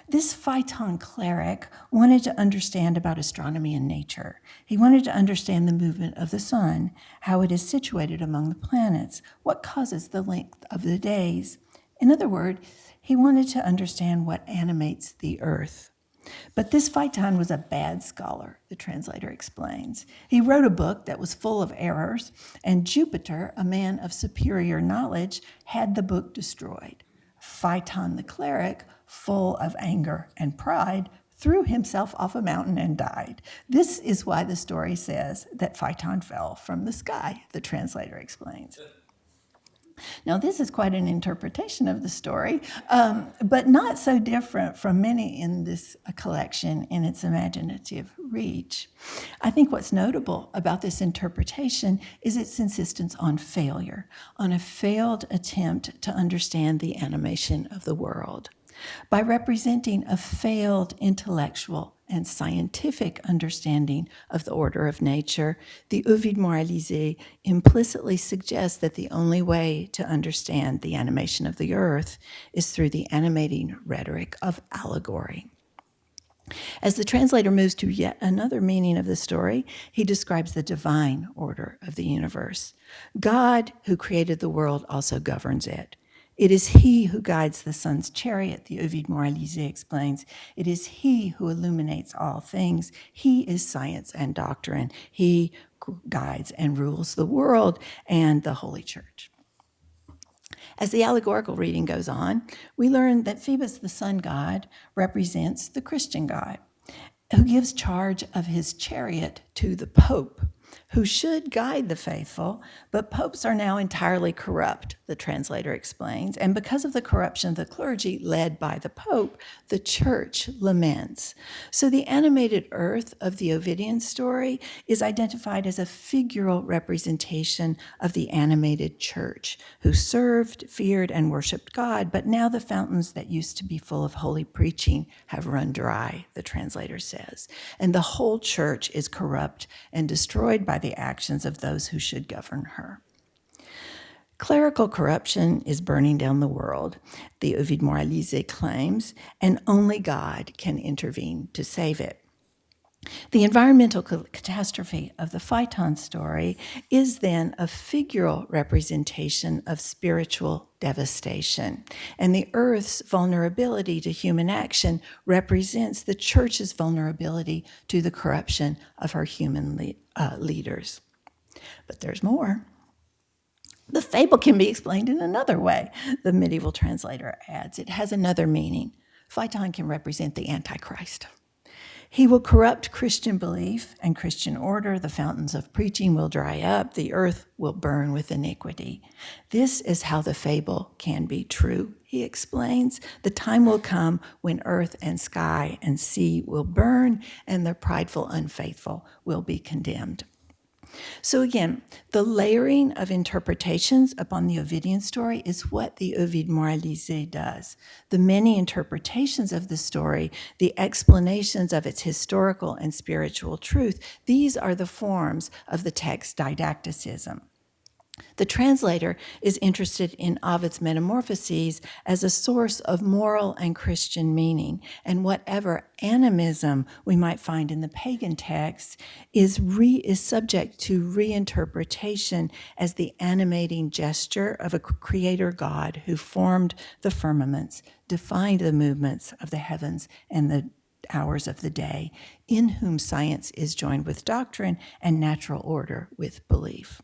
This Phaeton cleric wanted to understand about astronomy and nature. He wanted to understand the movement of the sun, how it is situated among the planets, what causes the length of the days. In other words, he wanted to understand what animates the earth. But this Phaeton was a bad scholar, the translator explains. He wrote a book that was full of errors, and Jupiter, a man of superior knowledge, had the book destroyed. Phaeton the cleric, full of anger and pride, threw himself off a mountain and died. This is why the story says that Phaeton fell from the sky, the translator explains. Now, this is quite an interpretation of the story, but not so different from many in this collection in its imaginative reach. I think what's notable about this interpretation is its insistence on failure, on a failed attempt to understand the animation of the world. By representing a failed intellectual and scientific understanding of the order of nature, the Ovid Moralisé implicitly suggests that the only way to understand the animation of the earth is through the animating rhetoric of allegory. As the translator moves to yet another meaning of the story, he describes the divine order of the universe. God, who created the world, also governs it. It is he who guides the sun's chariot, the Ovid Moralisé explains. It is he who illuminates all things. He is science and doctrine. He guides and rules the world and the Holy Church. As the allegorical reading goes on, we learn that Phoebus, the sun god, represents the Christian God, who gives charge of his chariot to the Pope, who should guide the faithful, but popes are now entirely corrupt, the translator explains, and because of the corruption of the clergy led by the Pope, the church laments. So the animated earth of the Ovidian story is identified as a figural representation of the animated church, who served, feared, and worshiped God, but now the fountains that used to be full of holy preaching have run dry, the translator says, and the whole church is corrupt and destroyed by the actions of those who should govern her. Clerical corruption is burning down the world, the Ovid Moralisé claims, and only God can intervene to save it. The environmental catastrophe of the Phaeton story is then a figural representation of spiritual devastation, and the earth's vulnerability to human action represents the church's vulnerability to the corruption of her human leaders. But there's more. The fable can be explained in another way, the medieval translator adds. It has another meaning. Phaeton can represent the Antichrist. He will corrupt Christian belief and Christian order. The fountains of preaching will dry up. The earth will burn with iniquity. This is how the fable can be true, he explains. The time will come when earth and sky and sea will burn, and the prideful unfaithful will be condemned. So again, the layering of interpretations upon the Ovidian story is what the Ovid Moralisé does. The many interpretations of the story, the explanations of its historical and spiritual truth, these are the forms of the text didacticism. The translator is interested in Ovid's Metamorphoses as a source of moral and Christian meaning, and whatever animism we might find in the pagan texts is subject to reinterpretation as the animating gesture of a creator God who formed the firmaments, defined the movements of the heavens and the hours of the day, in whom science is joined with doctrine and natural order with belief.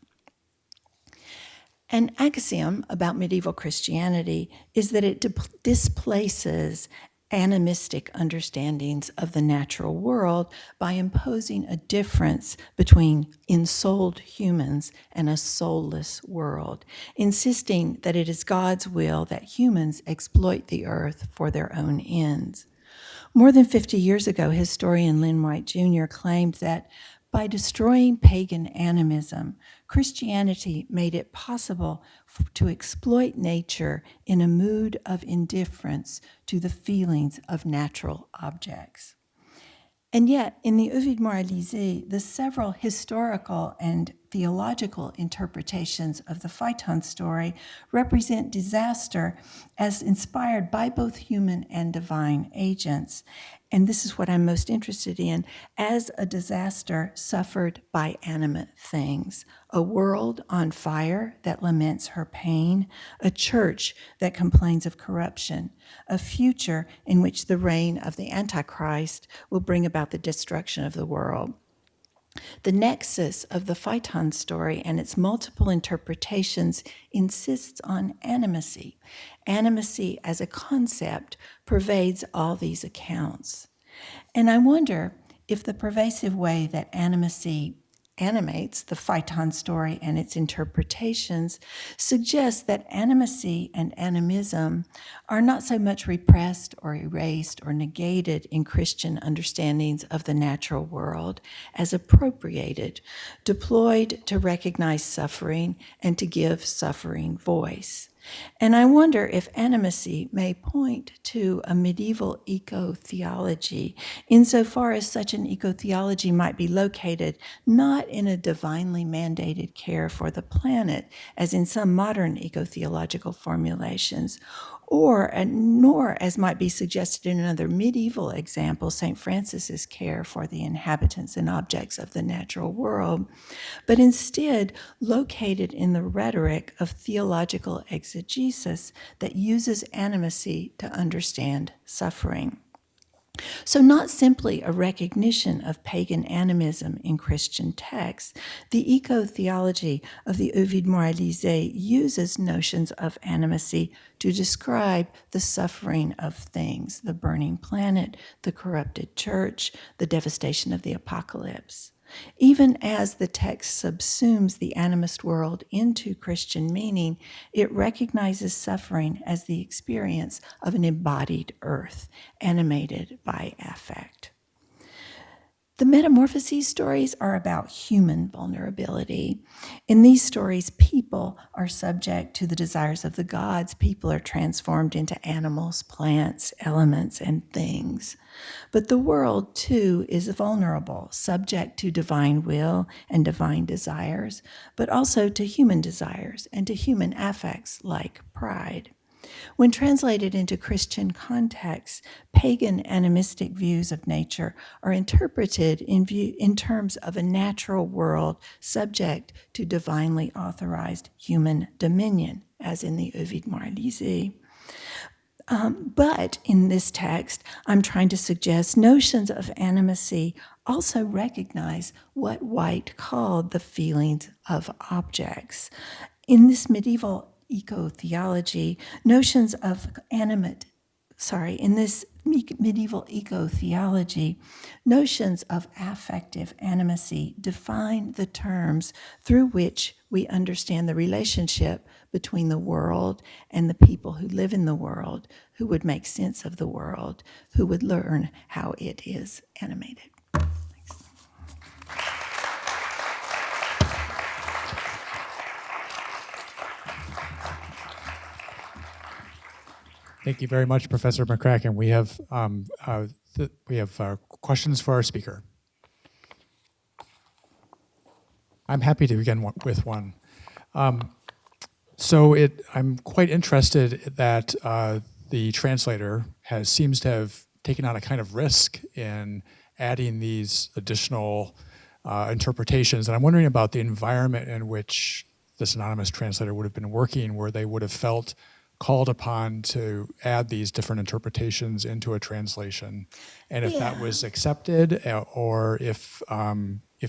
An axiom about medieval Christianity is that it displaces animistic understandings of the natural world by imposing a difference between ensouled humans and a soulless world, insisting that it is God's will that humans exploit the earth for their own ends. More than 50 years ago, historian Lynn White Jr. claimed that by destroying pagan animism, Christianity made it possible to exploit nature in a mood of indifference to the feelings of natural objects. And yet, in the Ovid Moralisé, the several historical and theological interpretations of the Phaeton story represent disaster as inspired by both human and divine agents. And this is what I'm most interested in, as a disaster suffered by animate things. A world on fire that laments her pain, a church that complains of corruption, a future in which the reign of the Antichrist will bring about the destruction of the world. The nexus of the Phaeton story and its multiple interpretations insists on animacy. Animacy as a concept pervades all these accounts. And I wonder if the pervasive way that animacy animates the Phaeton story and its interpretations suggests that animacy and animism are not so much repressed or erased or negated in Christian understandings of the natural world as appropriated, deployed to recognize suffering and to give suffering voice. And I wonder if animacy may point to a medieval eco-theology, insofar as such an eco-theology might be located not in a divinely mandated care for the planet, as in some modern eco-theological formulations, nor as might be suggested in another medieval example, St. Francis's care for the inhabitants and objects of the natural world, but instead located in the rhetoric of theological exegesis that uses animacy to understand suffering. So not simply a recognition of pagan animism in Christian texts, the eco-theology of the Ovid Moralisé uses notions of animacy to describe the suffering of things, the burning planet, the corrupted church, the devastation of the apocalypse. Even as the text subsumes the animist world into Christian meaning, it recognizes suffering as the experience of an embodied earth, animated by affect. The Metamorphoses stories are about human vulnerability. In these stories, people are subject to the desires of the gods. People are transformed into animals, plants, elements, and things. But the world, too, is vulnerable, subject to divine will and divine desires, but also to human desires and to human affects like pride. When translated into Christian contexts, pagan animistic views of nature are interpreted in terms of a natural world subject to divinely authorized human dominion, as in the Ovid Moralisé. But in this text, I'm trying to suggest notions of animacy also recognize what White called the feelings of objects. In this medieval eco-theology, notions of animate in this medieval eco-theology, notions of affective animacy define the terms through which we understand the relationship between the world and the people who live in the world, who would make sense of the world, who would learn how it is animated. Thanks. Thank you very much, Professor McCracken. We have questions for our speaker. I'm happy to begin with one. I'm quite interested that the translator seems to have taken on a kind of risk in adding these additional interpretations. And I'm wondering about the environment in which this anonymous translator would have been working, where they would have felt called upon to add these different interpretations into a translation, and if that was accepted, or if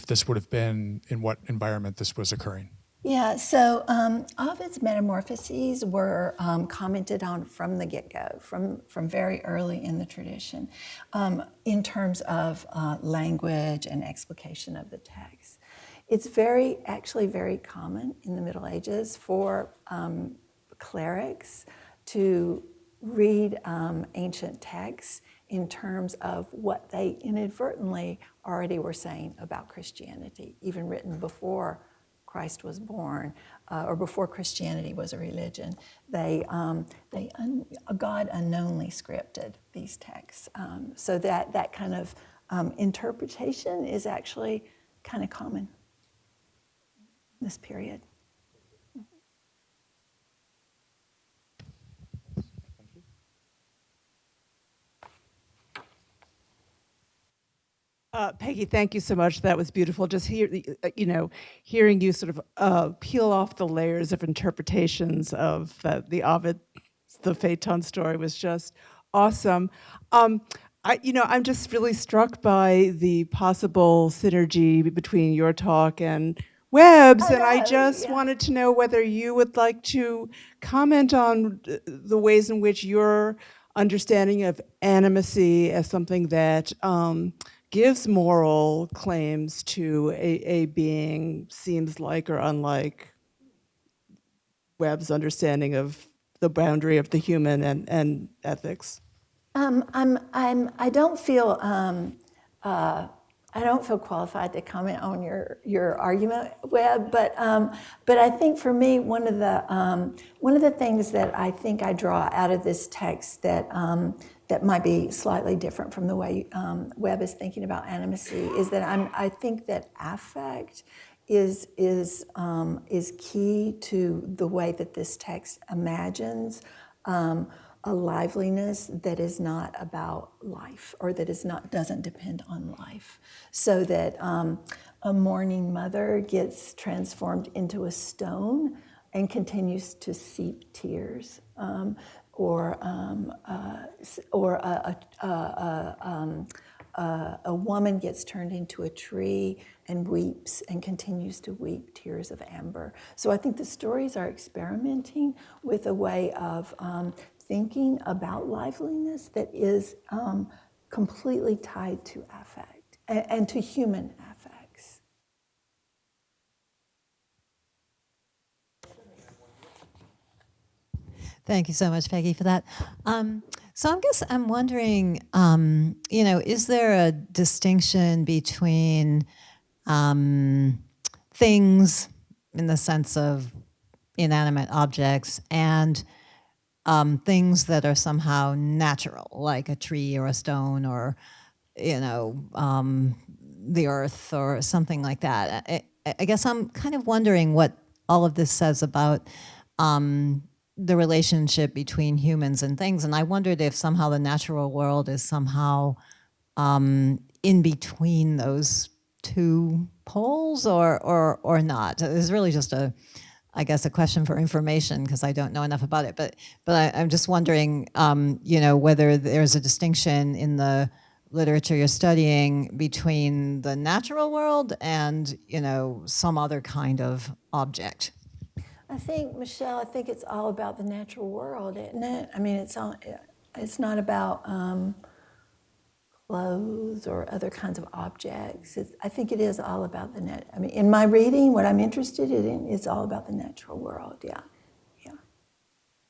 this would have been, in what environment this was occurring. Yeah, so Ovid's metamorphoses were commented on from the get-go, from very early in the tradition, in terms of language and explication of the text. It's actually very common in the Middle Ages for clerics to read ancient texts in terms of what they inadvertently already were saying about Christianity, even written before Christ was born, or before Christianity was a religion. God unknownly scripted these texts, so that kind of interpretation is actually kind of common in this period. Peggy, thank you so much. That was beautiful. Just hearing you sort of peel off the layers of interpretations of the Ovid, the Phaeton story was just awesome. I'm just really struck by the possible synergy between your talk and Webb's, and I just wanted to know whether you would like to comment on the ways in which your understanding of animacy as something that gives moral claims to a being seems like or unlike Webb's understanding of the boundary of the human and ethics. I don't feel qualified to comment on your argument, Webb, but I think for me one of the things that I think I draw out of this text that might be slightly different from the way Webb is thinking about animacy is that I think that affect is key to the way that this text imagines a liveliness that is not about life, or that doesn't depend on life. So that a mourning mother gets transformed into a stone and continues to seep tears, or a woman gets turned into a tree and weeps and continues to weep tears of amber. So I think the stories are experimenting with a way of thinking about liveliness that is completely tied to affect and to human affects. Thank you so much, Peggy, for that. So I guess I'm wondering, is there a distinction between things in the sense of inanimate objects and things that are somehow natural, like a tree or a stone or, the earth or something like that? I guess I'm kind of wondering what all of this says about the relationship between humans and things. And I wondered if somehow the natural world is somehow in between those two poles or not. It's really just a question for information because I don't know enough about it. But I'm just wondering, whether there's a distinction in the literature you're studying between the natural world and, some other kind of object. I think, Michelle, it's all about the natural world, isn't it? I mean, It's not about clothes or other kinds of objects. I think it is all about the net. I mean, in my reading, what I'm interested in is all about the natural world. Yeah, yeah.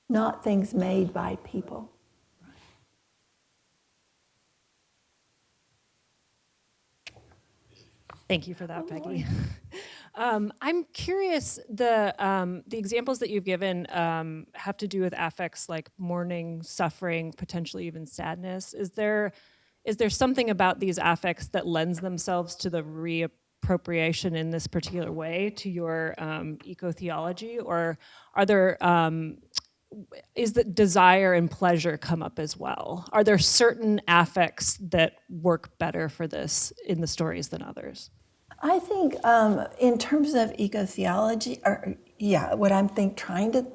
Not things made by people. Thank you for that, Peggy. I'm curious, the examples that you've given have to do with affects like mourning, suffering, potentially even sadness. Is there something about these affects that lends themselves to the reappropriation in this particular way to your eco-theology, or are there, is the desire and pleasure come up as well? Are there certain affects that work better for this in the stories than others? I think in terms of eco-theology, what I'm trying to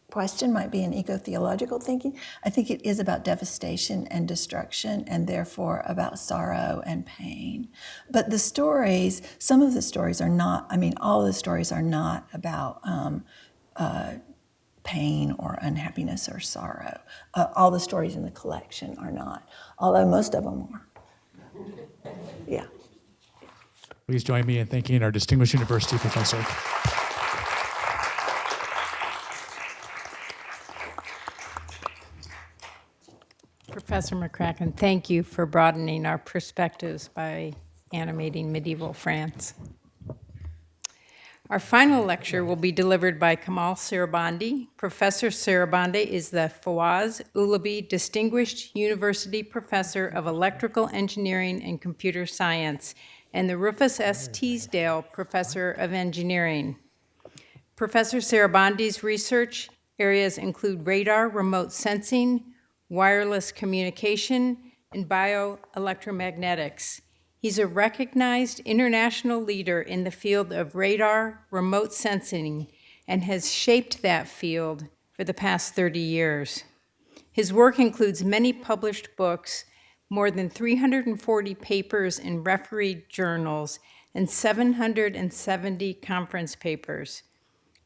question might be an eco-theological thinking. I think it is about devastation and destruction, and therefore about sorrow and pain. But the stories, some of the stories are not, I mean, all the stories are not about pain or unhappiness or sorrow. All the stories in the collection are not, although most of them are. Yeah. Please join me in thanking our distinguished university professor. Professor McCracken, thank you for broadening our perspectives by animating medieval France. Our final lecture will be delivered by Kamal Sarabandi. Professor Sarabandi is the Fawaz Ulabi Distinguished University Professor of Electrical Engineering and Computer Science and the Rufus S. Teasdale Professor of Engineering. Professor Sarabandi's research areas include radar, remote sensing, wireless communication, and bioelectromagnetics. He's a recognized international leader in the field of radar, remote sensing, and has shaped that field for the past 30 years. His work includes many published books, more than 340 papers in refereed journals, and 770 conference papers.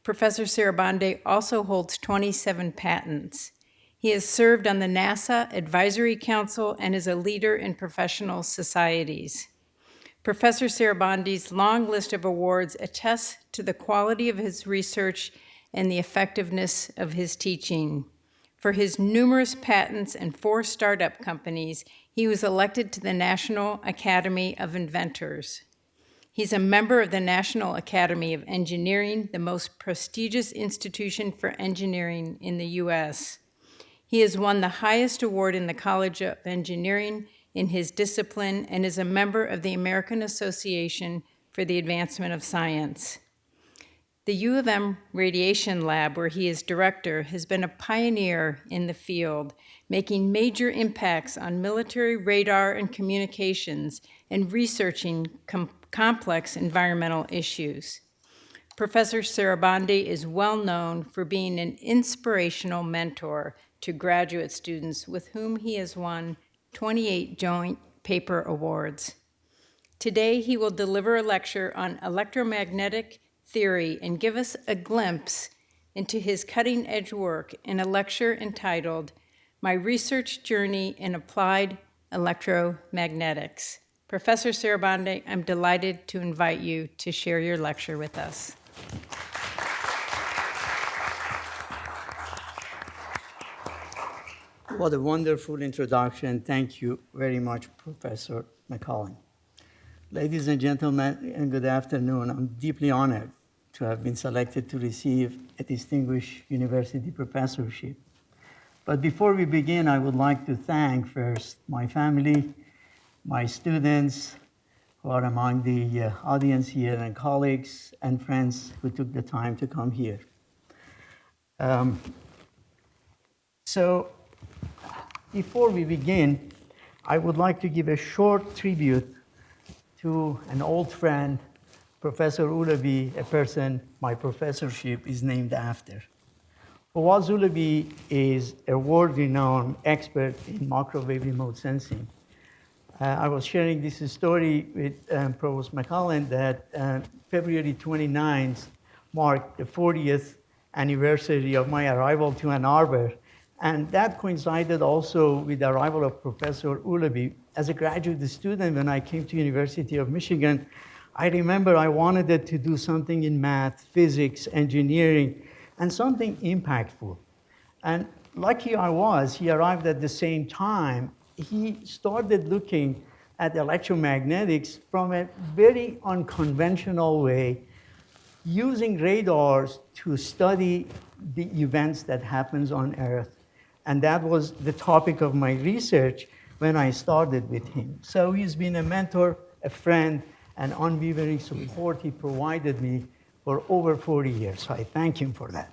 Professor Sarabandi also holds 27 patents. He has served on the NASA Advisory Council and is a leader in professional societies. Professor Sarabandi's long list of awards attests to the quality of his research and the effectiveness of his teaching. For his numerous patents and 4 startup companies, he was elected to the National Academy of Inventors. He's a member of the National Academy of Engineering, the most prestigious institution for engineering in the U.S. He has won the highest award in the College of Engineering in his discipline and is a member of the American Association for the Advancement of Science. The U of M Radiation Lab, where he is director, has been a pioneer in the field, making major impacts on military radar and communications and researching complex environmental issues. Professor Sarabandi is well known for being an inspirational mentor to graduate students with whom he has won 28 joint paper awards. Today, he will deliver a lecture on electromagnetic theory and give us a glimpse into his cutting-edge work in a lecture entitled My Research Journey in Applied Electromagnetics. Professor Sarabandi, I'm delighted to invite you to share your lecture with us. What a wonderful introduction. Thank you very much, Professor McCracken. Ladies and gentlemen, and good afternoon. I'm deeply honored to have been selected to receive a distinguished university professorship. But before we begin, I would like to thank first my family, my students who are among the audience here, and colleagues and friends who took the time to come here. So before we begin, I would like to give a short tribute to an old friend, Professor Ulabi, a person my professorship is named after. Fawaz Ulabi is a world-renowned expert in microwave remote sensing. I was sharing this story with Provost McCracken that February 29th marked the 40th anniversary of my arrival to Ann Arbor And that coincided also with the arrival of Professor Ulaby. As a graduate student, when I came to University of Michigan, I remember I wanted to do something in math, physics, engineering, and something impactful. And lucky I was, he arrived at the same time. He started looking at electromagnetics from a very unconventional way, using radars to study the events that happens on Earth. And that was the topic of my research when I started with him. So he's been a mentor, a friend, and unwavering support he provided me for over 40 years. So I thank him for that.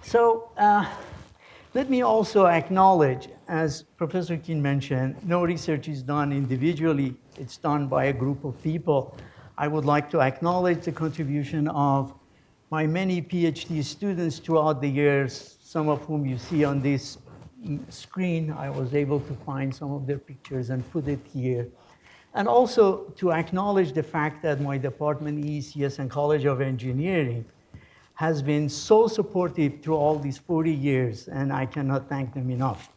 So let me also acknowledge, as Professor Keane mentioned, no research is done individually. It's done by a group of people. I would like to acknowledge the contribution of my many PhD students throughout the years, some of whom you see on this screen. I was able to find some of their pictures and put it here. And also to acknowledge the fact that my department, ECS and College of Engineering, has been so supportive through all these 40 years, and I cannot thank them enough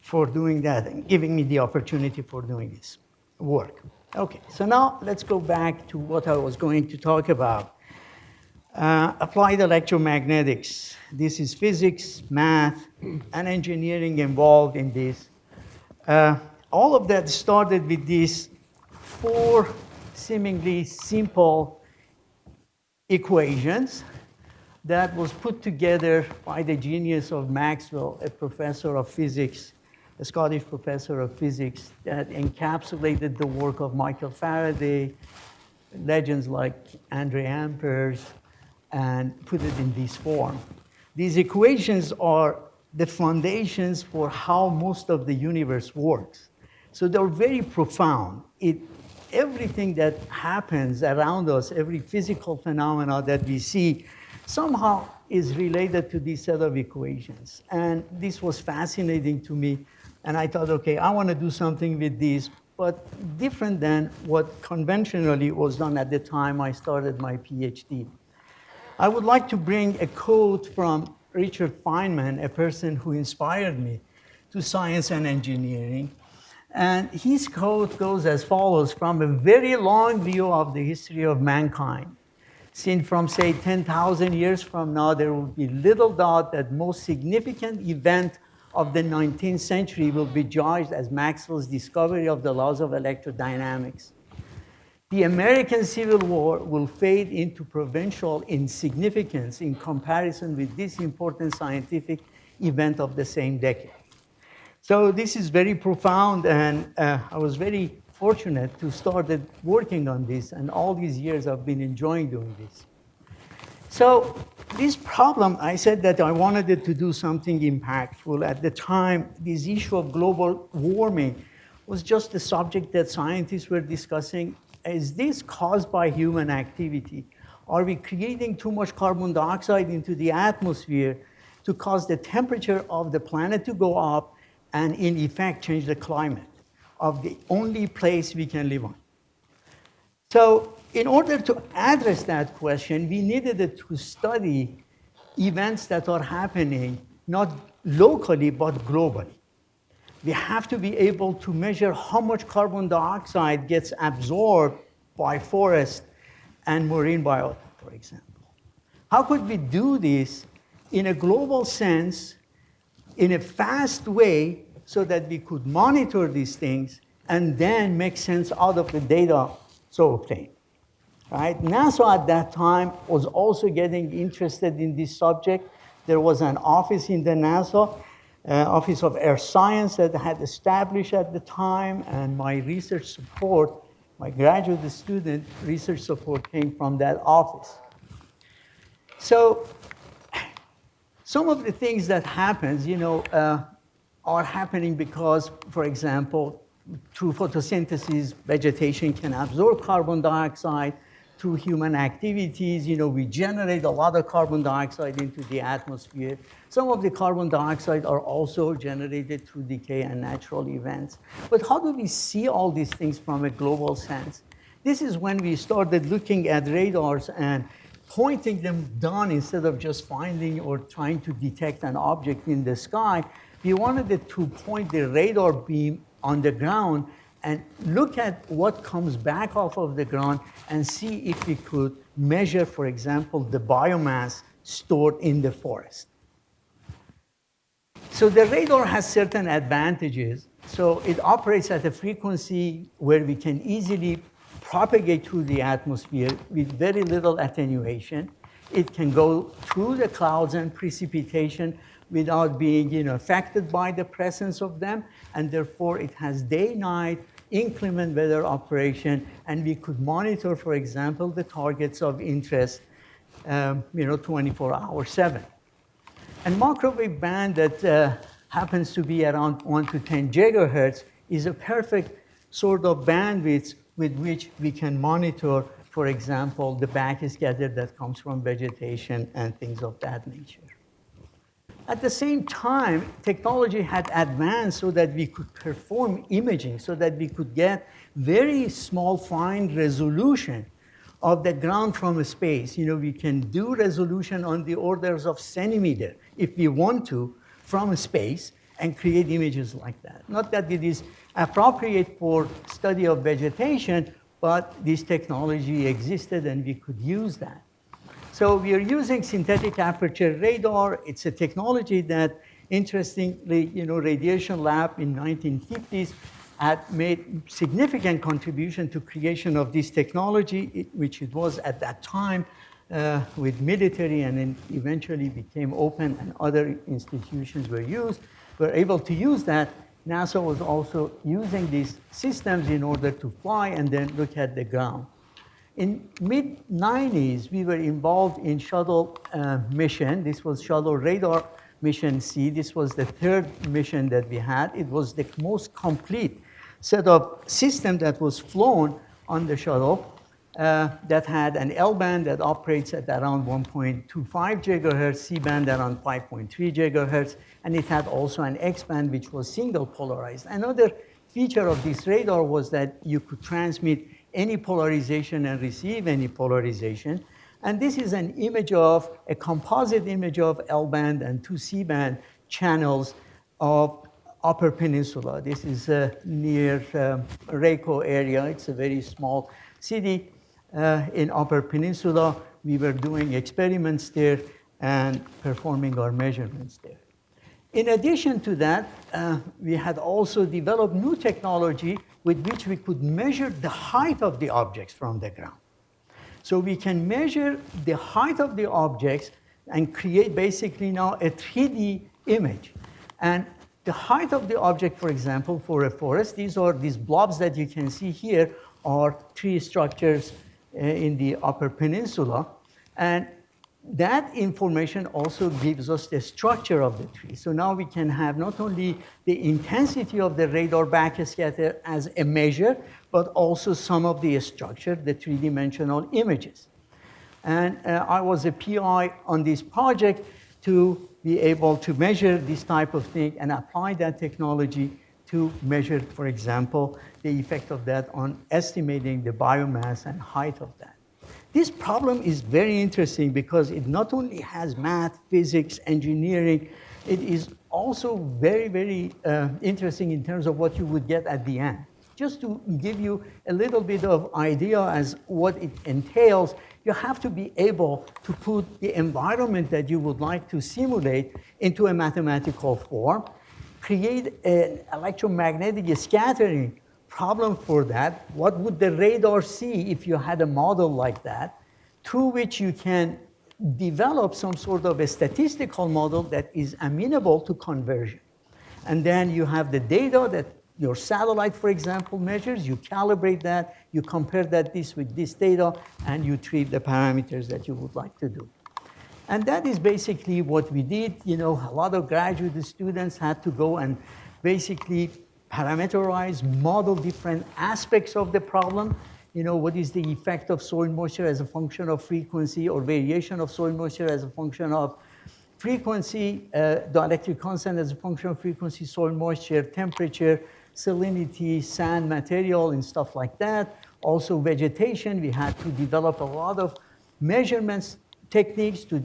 for doing that and giving me the opportunity for doing this work. Okay, so now let's go back to what I was going to talk about. Applied electromagnetics. This is physics, math, and engineering involved in this. All of that started with these 4 seemingly simple equations that was put together by the genius of Maxwell, a professor of physics, a Scottish professor of physics, that encapsulated the work of Michael Faraday, legends like Andre Ampère, and put it in this form. These equations are the foundations for how most of the universe works. So they're very profound. Everything that happens around us, every physical phenomena that we see, somehow is related to this set of equations. And this was fascinating to me. And I thought, okay, I want to do something with this, but different than what conventionally was done at the time I started my PhD. I would like to bring a quote from Richard Feynman, a person who inspired me to science and engineering. And his quote goes as follows: from a very long view of the history of mankind, seen from, say, 10,000 years from now, there will be little doubt that most significant event of the 19th century will be judged as Maxwell's discovery of the laws of electrodynamics. The American Civil War will fade into provincial insignificance in comparison with this important scientific event of the same decade. So this is very profound, and I was very fortunate to start working on this, and all these years I've been enjoying doing this. So this problem, I said that I wanted it to do something impactful. At the time, this issue of global warming was just a subject that scientists were discussing. Is this caused by human activity? Are we creating too much carbon dioxide into the atmosphere to cause the temperature of the planet to go up and in effect change the climate of the only place we can live on? So in order to address that question, we needed to study events that are happening not locally, but globally. We have to be able to measure how much carbon dioxide gets absorbed by forest and marine biota, for example. How could we do this in a global sense, in a fast way, so that we could monitor these things and then make sense out of the data so obtained? Right? NASA at that time was also getting interested in this subject. There was an office in the NASA, Office of Earth Science, that had established at the time, and my research support, my graduate student research support came from that office. So some of the things that happens, are happening because, for example, through photosynthesis, vegetation can absorb carbon dioxide. Through human activities, we generate a lot of carbon dioxide into the atmosphere. Some of the carbon dioxide are also generated through decay and natural events. But how do we see all these things from a global sense? This is when we started looking at radars and pointing them down instead of just finding or trying to detect an object in the sky. We wanted it to point the radar beam on the ground and look at what comes back off of the ground and see if we could measure, for example, the biomass stored in the forest. So the radar has certain advantages. So it operates at a frequency where we can easily propagate through the atmosphere with very little attenuation. It can go through the clouds and precipitation without being affected by the presence of them, and therefore it has day-night inclement weather operation, and we could monitor, for example, the targets of interest 24/7. And microwave band that happens to be around 1 to 10 gigahertz is a perfect sort of bandwidth with which we can monitor, for example, the backscatter that comes from vegetation and things of that nature. At the same time, technology had advanced so that we could perform imaging, so that we could get very small, fine resolution of the ground from space. We can do resolution on the orders of centimeter if we want to from space and create images like that. Not that it is appropriate for study of vegetation, but this technology existed and we could use that. So we are using synthetic aperture radar. It's a technology that, interestingly, Radiation Lab in 1950s had made significant contribution to creation of this technology, which it was at that time with military, and then eventually became open and other institutions were able to use that. NASA was also using these systems in order to fly and then look at the ground. In mid-90s, we were involved in shuttle mission. This was shuttle radar mission C. This was the third mission that we had. It was the most complete set of system that was flown on the shuttle that had an L-band that operates at around 1.25 gigahertz, C-band around 5.3 gigahertz, and it had also an X-band which was single polarized. Another feature of this radar was that you could transmit any polarization and receive any polarization. And this is an image of, a composite image of L-band and 2 C-band channels of Upper Peninsula. This is near Reiko area. It's a very small city in Upper Peninsula. We were doing experiments there and performing our measurements there. In addition to that, we had also developed new technology with which we could measure the height of the objects from the ground. So we can measure the height of the objects and create basically now a 3D image. And the height of the object, for example, for a forest, these blobs that you can see here are tree structures in the Upper Peninsula. And that information also gives us the structure of the tree. So now we can have not only the intensity of the radar backscatter as a measure, but also some of the structure, the three-dimensional images. And I was a PI on this project to be able to measure this type of thing and apply that technology to measure, for example, the effect of that on estimating the biomass and height of that. This problem is very interesting because it not only has math, physics, engineering, it is also very, very interesting in terms of what you would get at the end. Just to give you a little bit of idea as what it entails, you have to be able to put the environment that you would like to simulate into a mathematical form, create an electromagnetic scattering problem for that. What would the radar see if you had a model like that, through which you can develop some sort of a statistical model that is amenable to conversion. And then you have the data that your satellite, for example, measures, you calibrate that, you compare this with this data, and you treat the parameters that you would like to do. And that is basically what we did. A lot of graduate students had to go and basically parameterize, model different aspects of the problem. What is the effect of soil moisture as a function of frequency, or variation of soil moisture as a function of frequency, dielectric constant as a function of frequency, soil moisture, temperature, salinity, sand material, and stuff like that. Also vegetation, we had to develop a lot of measurements techniques to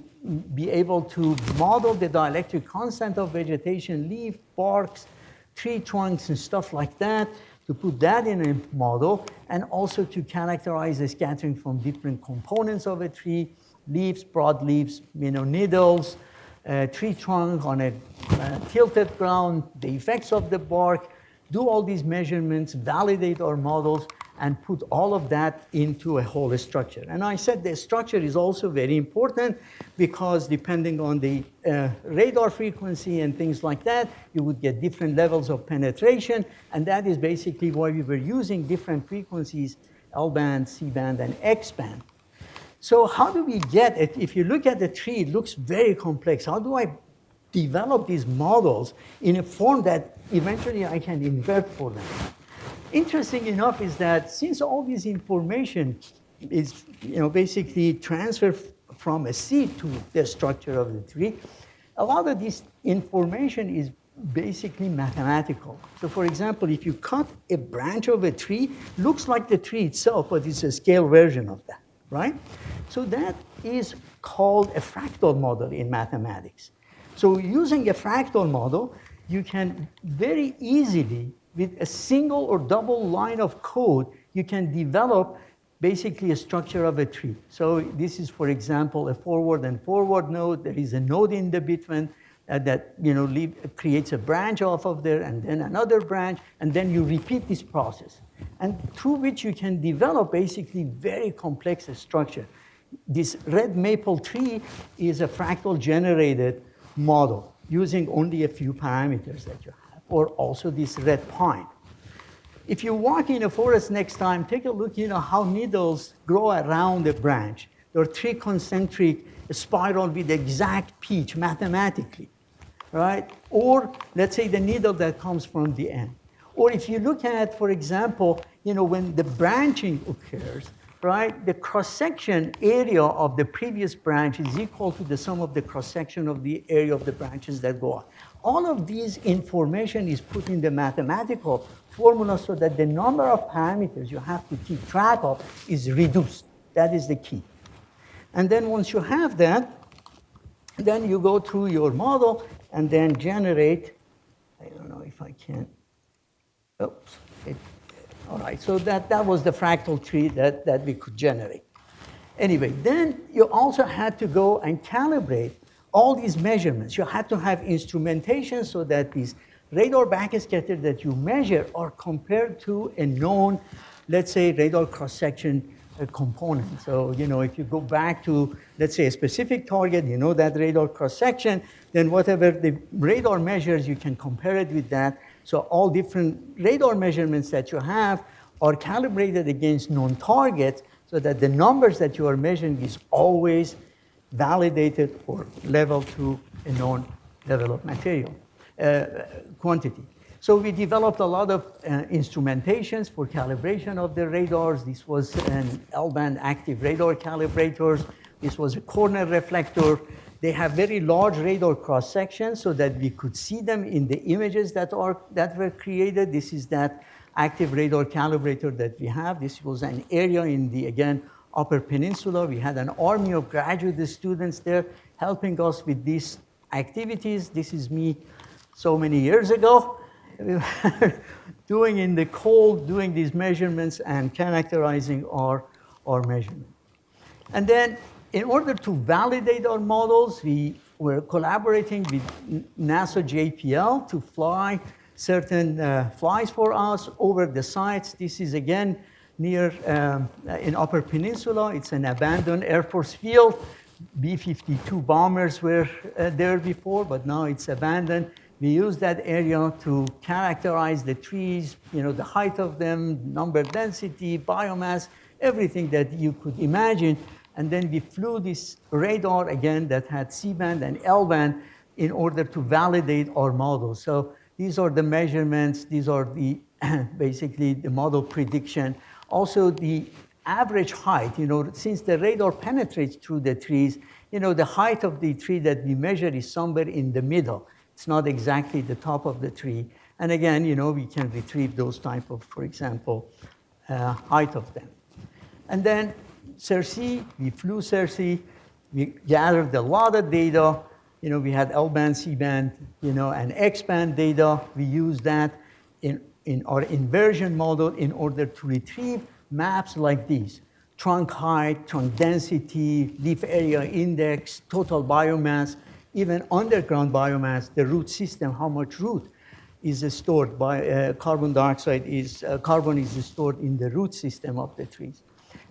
be able to model the dielectric constant of vegetation, leaf, barks, tree trunks, and stuff like that, to put that in a model, and also to characterize the scattering from different components of a tree, leaves, broadleaves, needles, tree trunk on a tilted ground, the effects of the bark, do all these measurements, validate our models, and put all of that into a whole structure. And I said the structure is also very important because depending on the radar frequency and things like that, you would get different levels of penetration, and that is basically why we were using different frequencies, L-band, C-band, and X-band. So how do we get it? If you look at the tree, it looks very complex. How do I develop these models in a form that eventually I can invert for them? Interesting enough is that since all this information is basically transferred from a seed to the structure of the tree, a lot of this information is basically mathematical. So for example, if you cut a branch of a tree, looks like the tree itself, but it's a scale version of that, right? So that is called a fractal model in mathematics. So using a fractal model, you can very easily, with a single or double line of code, you can develop basically a structure of a tree. So this is, for example, a forward and forward node. There is a node in the between that creates a branch off of there, and then another branch, and then you repeat this process. And through which you can develop basically very complex structure. This red maple tree is a fractal generated model using only a few parameters that you have, or also this red pine. If you walk in a forest next time, take a look, how needles grow around a branch. There are three concentric spirals with exact pitch mathematically, right? Or let's say the needle that comes from the end. Or if you look at, for example, when the branching occurs, right, the cross-section area of the previous branch is equal to the sum of the cross-section of the area of the branches that go on. All of these information is put in the mathematical formula so that the number of parameters you have to keep track of is reduced. That is the key. And then once you have that, then you go through your model and then generate, I don't know if I can, oops. All right, so that was the fractal tree that we could generate. Anyway, then you also had to go and calibrate all these measurements. You had to have instrumentation so that these radar backscatter that you measure are compared to a known, let's say, radar cross-section component. So, if you go back to, let's say, a specific target, that radar cross-section, then whatever the radar measures, you can compare it with that. So all different radar measurements that you have are calibrated against known targets so that the numbers that you are measuring is always validated or level to a known level of material quantity. So we developed a lot of instrumentations for calibration of the radars. This was an L-band active radar calibrators. This was a corner reflector. They have very large radar cross sections so that we could see them in the images that were created. This is that active radar calibrator that we have. This was an area in the, again, Upper Peninsula. We had an army of graduate students there helping us with these activities. This is me so many years ago. We were doing in the cold, doing these measurements and characterizing our measurement. And then in order to validate our models, we were collaborating with NASA JPL to fly certain flights for us over the sites. This is again near in Upper Peninsula. It's an abandoned Air Force field. B-52 bombers were there before, but now it's abandoned. We use that area to characterize the trees, the height of them, number density, biomass, everything that you could imagine. And then we flew this radar again that had C-band and L-band in order to validate our models. So these are the measurements. These are the basically the model prediction. Also the average height, since the radar penetrates through the trees, the height of the tree that we measure is somewhere in the middle. It's not exactly the top of the tree. And again, we can retrieve those type of, for example, height of them. And then CERC, we flew CERC, we gathered a lot of data. We had L-band, C-band, and X-band data. We used that in our inversion model in order to retrieve maps like these: trunk height, trunk density, leaf area index, total biomass, even underground biomass, the root system, how much root is stored by carbon is stored in the root system of the trees.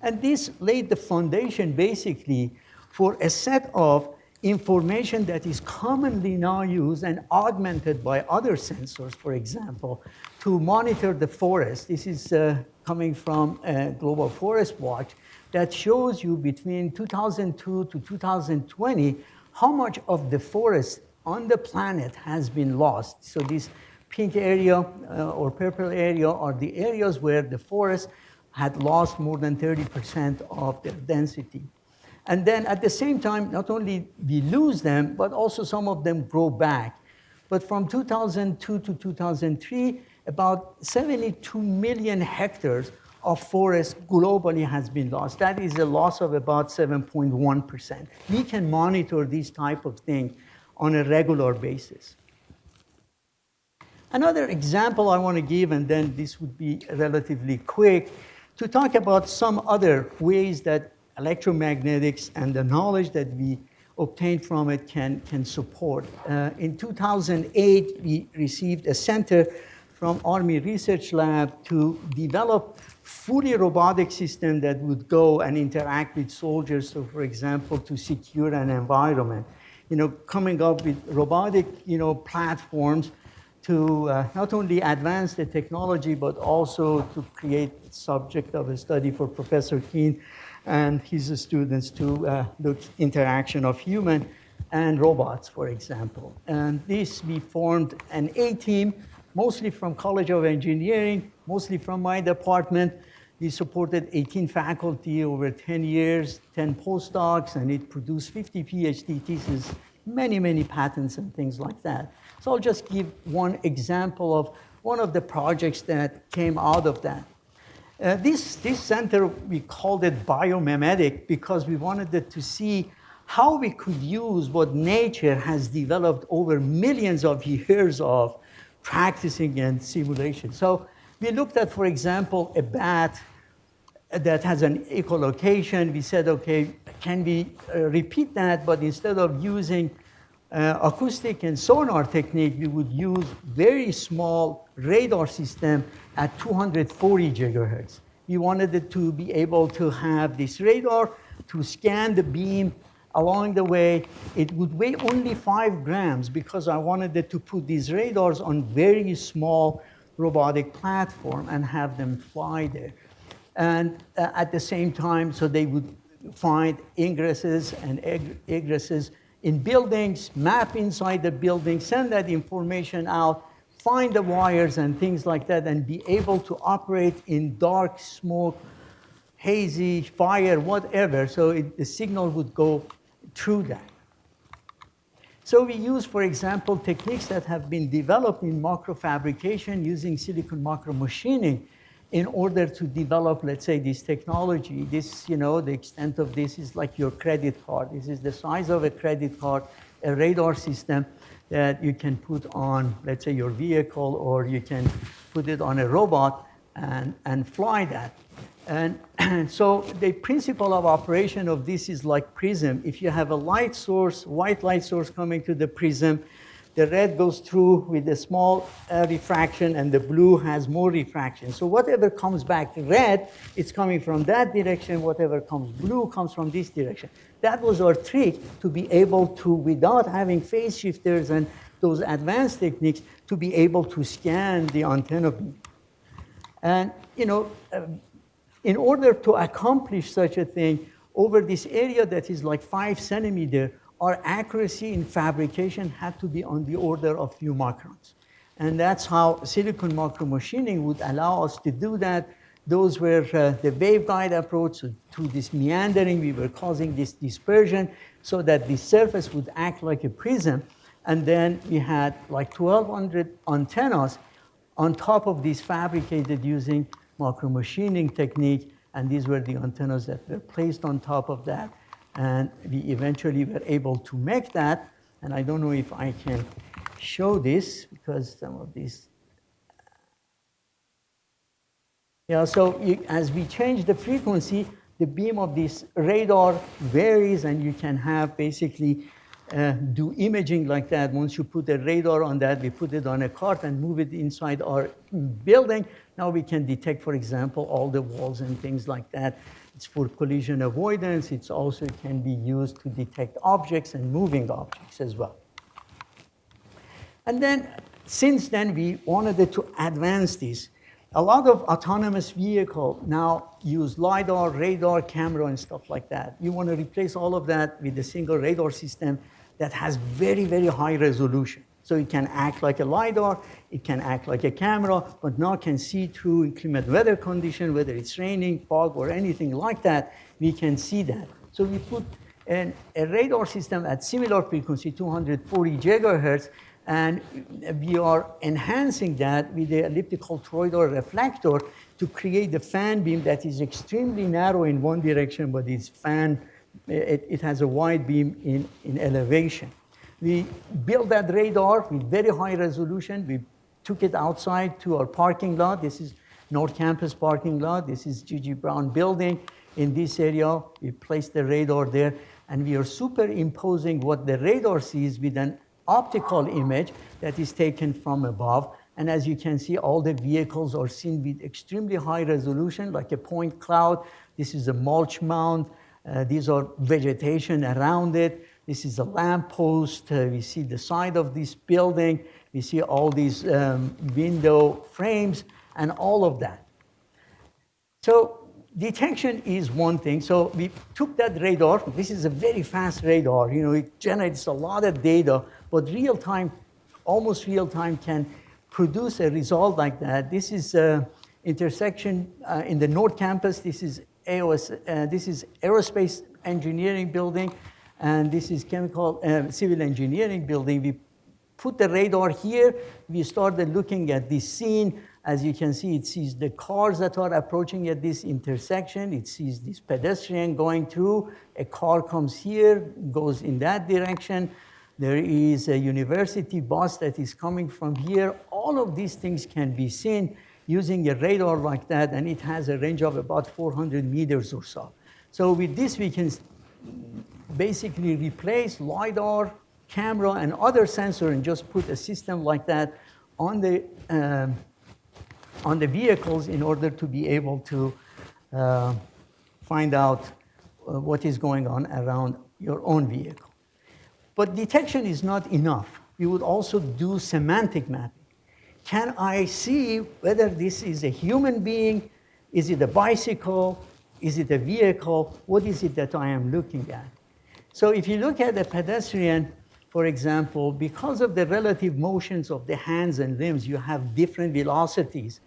And this laid the foundation basically for a set of information that is commonly now used and augmented by other sensors, for example, to monitor the forest. This is coming from Global Forest Watch that shows you between 2002 to 2020 how much of the forest on the planet has been lost. So this pink area or purple area are the areas where the forest had lost more than 30% of their density. And then at the same time, not only we lose them, but also some of them grow back. But from 2002 to 2003, about 72 million hectares of forest globally has been lost. That is a loss of about 7.1%. We can monitor these type of things on a regular basis. Another example I want to give, and then this would be relatively quick, to talk about some other ways that electromagnetics and the knowledge that we obtained from it can support. In 2008, we received a center from Army Research Lab to develop fully robotic system that would go and interact with soldiers. So for example, to secure an environment, coming up with robotic, platforms to not only advance the technology, but also to create subject of a study for Professor Keane and his students to look interaction of human and robots, for example. And this, we formed an A-team, mostly from College of Engineering, mostly from my department. We supported 18 faculty over 10 years, 10 postdocs, and it produced 50 PhD theses, many, many patents and things like that. So I'll just give one example of one of the projects that came out of that. This center, we called it biomimetic because we wanted it to see how we could use what nature has developed over millions of years of practicing and simulation. So we looked at, for example, a bat that has an echolocation. We said, okay, can we repeat that, but instead of using acoustic and sonar technique, we would use very small radar system at 240 gigahertz. We wanted it to be able to have this radar to scan the beam along the way. It would weigh only 5 grams because I wanted it to put these radars on very small robotic platform and have them fly there. And at the same time, so they would find ingresses and egresses in buildings, map inside the building, send that information out, find the wires and things like that, and be able to operate in dark, smoke, hazy, fire, whatever, so the signal would go through that. So we use, for example, techniques that have been developed in macrofabrication using silicon macromachining in order to develop, let's say, this technology. This, the extent of this is like your credit card. This is the size of a credit card, a radar system that you can put on, let's say, your vehicle, or you can put it on a robot and fly that. And so the principle of operation of this is like prism. If you have a light source, white light source coming to the prism, the red goes through with a small refraction, and the blue has more refraction. So whatever comes back red, it's coming from that direction. Whatever comes blue comes from this direction. That was our trick, to be able to, without having phase shifters and those advanced techniques, to be able to scan the antenna beam. And in order to accomplish such a thing over this area that is like 5 centimeters, our accuracy in fabrication had to be on the order of few microns. And that's how silicon macromachining would allow us to do that. Those were the waveguide approach. So through this meandering, we were causing this dispersion so that the surface would act like a prism. And then we had like 1,200 antennas on top of this fabricated using macromachining technique. and these were the antennas that were placed on top of that. And we eventually were able to make that, and I don't know if I can show this because some of these. Yeah, so as we change the frequency, the beam of this radar varies, and you can have basically do imaging like that. Once you put a radar on that, we put it on a cart and move it inside our building. Now we can detect, for example, all the walls and things like that. It's for collision avoidance. It's also can be used to detect objects and moving objects as well. And then, since then, we wanted to advance this. A lot of autonomous vehicles now use LiDAR, radar, camera, and stuff like that. You want to replace all of that with a single radar system that has very, very high resolution. So it can act like a LiDAR, it can act like a camera, but now can see through inclement weather condition, whether it's raining, fog, or anything like that, we can see that. So we put a radar system at similar frequency, 240 gigahertz, and we are enhancing that with the elliptical toroidal reflector to create the fan beam that is extremely narrow in one direction, but it has a wide beam in elevation. We built that radar with very high resolution. We took it outside to our parking lot. This is North Campus parking lot. This is G.G. Brown building. In this area, we placed the radar there, and we are superimposing what the radar sees with an optical image that is taken from above. And as you can see, all the vehicles are seen with extremely high resolution, like a point cloud. This is a mulch mound. These are vegetation around it. This is a lamppost. We see the side of this building. We see all these window frames and all of that. So detection is one thing. So we took that radar. This is a very fast radar. You know, it generates a lot of data, but real time, almost real time, can produce a result like that. This is intersection in the North Campus. This is this is aerospace engineering building, and this is chemical civil engineering building. We put the radar here. We started looking at this scene. As you can see, it sees the cars that are approaching at this intersection. It sees this pedestrian going through. A car comes here, goes in that direction. There is a university bus that is coming from here. All of these things can be seen using a radar like that, and it has a range of about 400 meters or so. So with this, we can basically replace LiDAR, camera, and other sensor and just put a system like that on the vehicles in order to be able to find out what is going on around your own vehicle. But detection is not enough. We would also do semantic mapping. Can I see whether this is a human being? Is it a bicycle? Is it a vehicle? What is it that I am looking at? So if you look at a pedestrian, for example, because of the relative motions of the hands and limbs, you have different velocities.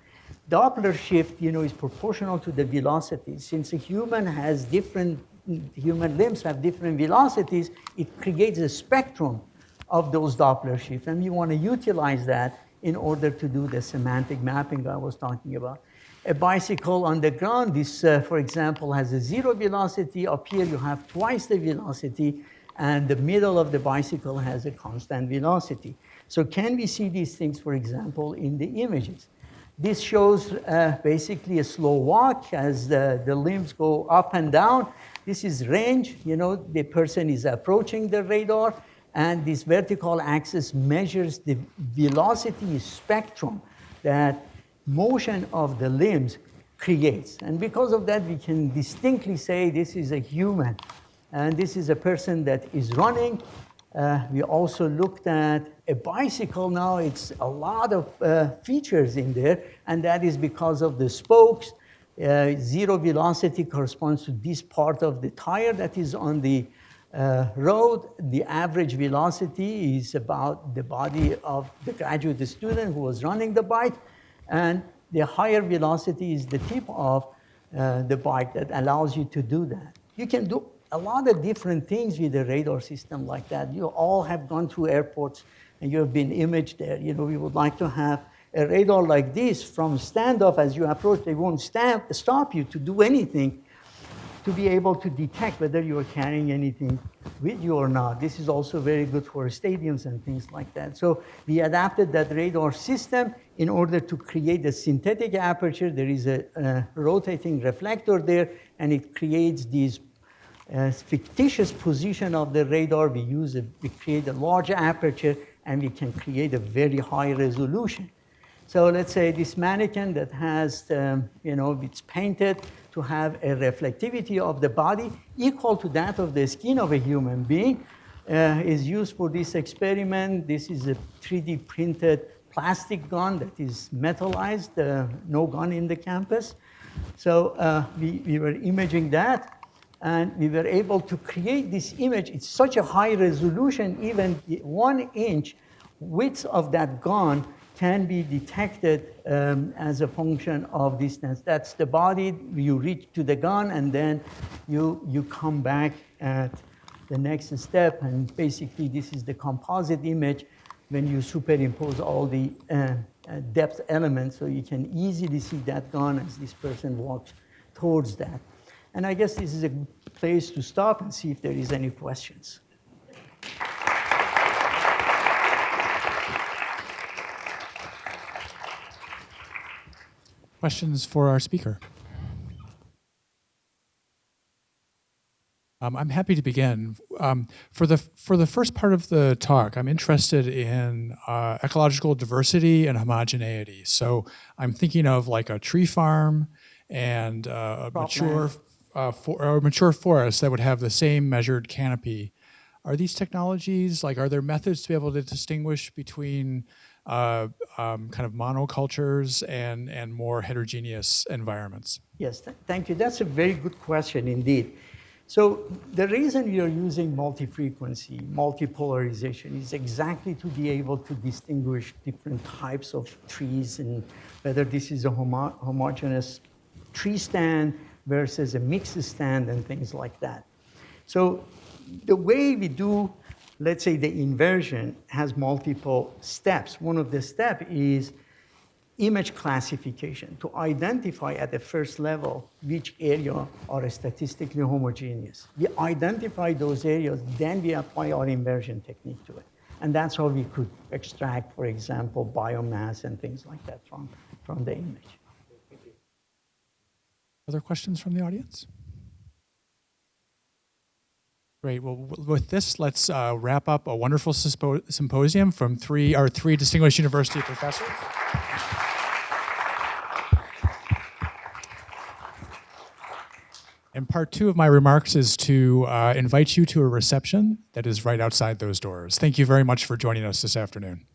Doppler shift, is proportional to the velocity. Since a human has human limbs have different velocities, it creates a spectrum of those Doppler shifts, and we want to utilize that in order to do the semantic mapping I was talking about. A bicycle on the ground, this, for example, has a 0 velocity. Up here, you have twice the velocity, and the middle of the bicycle has a constant velocity. So can we see these things, for example, in the images? This shows basically a slow walk as the limbs go up and down. This is range. The person is approaching the radar, and this vertical axis measures the velocity spectrum that motion of the limbs creates. And because of that, we can distinctly say this is a human, and this is a person that is running. We also looked at a bicycle. Now it's a lot of features in there, and that is because of the spokes. 0 velocity corresponds to this part of the tire that is on the road. The average velocity is about the body of the graduate student who was running the bike, and the higher velocity is the tip of the bike that allows you to do that. You can do a lot of different things with a radar system like that. You all have gone through airports and you have been imaged there. We would like to have a radar like this from standoff, as you approach, they won't stop you to do anything, to be able to detect whether you are carrying anything with you or not. This is also very good for stadiums and things like that. So we adapted that radar system in order to create a synthetic aperture. There is a rotating reflector there, and it creates these fictitious position of the radar. We create a large aperture, and we can create a very high resolution. So let's say this mannequin that has, it's painted to have a reflectivity of the body equal to that of the skin of a human being, is used for this experiment. This is a 3D printed plastic gun that is metallized, no gun in the campus. So we were imaging that, and we were able to create this image. It's such a high resolution, even the 1 inch width of that gun can be detected as a function of distance. That's the body. You reach to the gun, and then you come back at the next step. And basically, this is the composite image when you superimpose all the depth elements, so you can easily see that gun as this person walks towards that. And I guess this is a place to stop and see if there is any questions. Questions for our speaker? I'm happy to begin. For the first part of the talk, I'm interested in ecological diversity and homogeneity. So I'm thinking of like a tree farm and a mature forest that would have the same measured canopy. Are these technologies, are there methods to be able to distinguish between kind of monocultures and more heterogeneous environments? Yes, thank you. That's a very good question indeed. So the reason we are using multi-frequency, multipolarization is exactly to be able to distinguish different types of trees, and whether this is a homogeneous tree stand versus a mixed stand and things like that. So the way we do, let's say, the inversion has multiple steps. One of the steps is image classification, to identify at the first level which area are statistically homogeneous. We identify those areas, then we apply our inversion technique to it. And that's how we could extract, for example, biomass and things like that from the image. Other questions from the audience? Great. Well, with this, let's wrap up a wonderful symposium from our three distinguished university professors. And part 2 of my remarks is to invite you to a reception that is right outside those doors. Thank you very much for joining us this afternoon.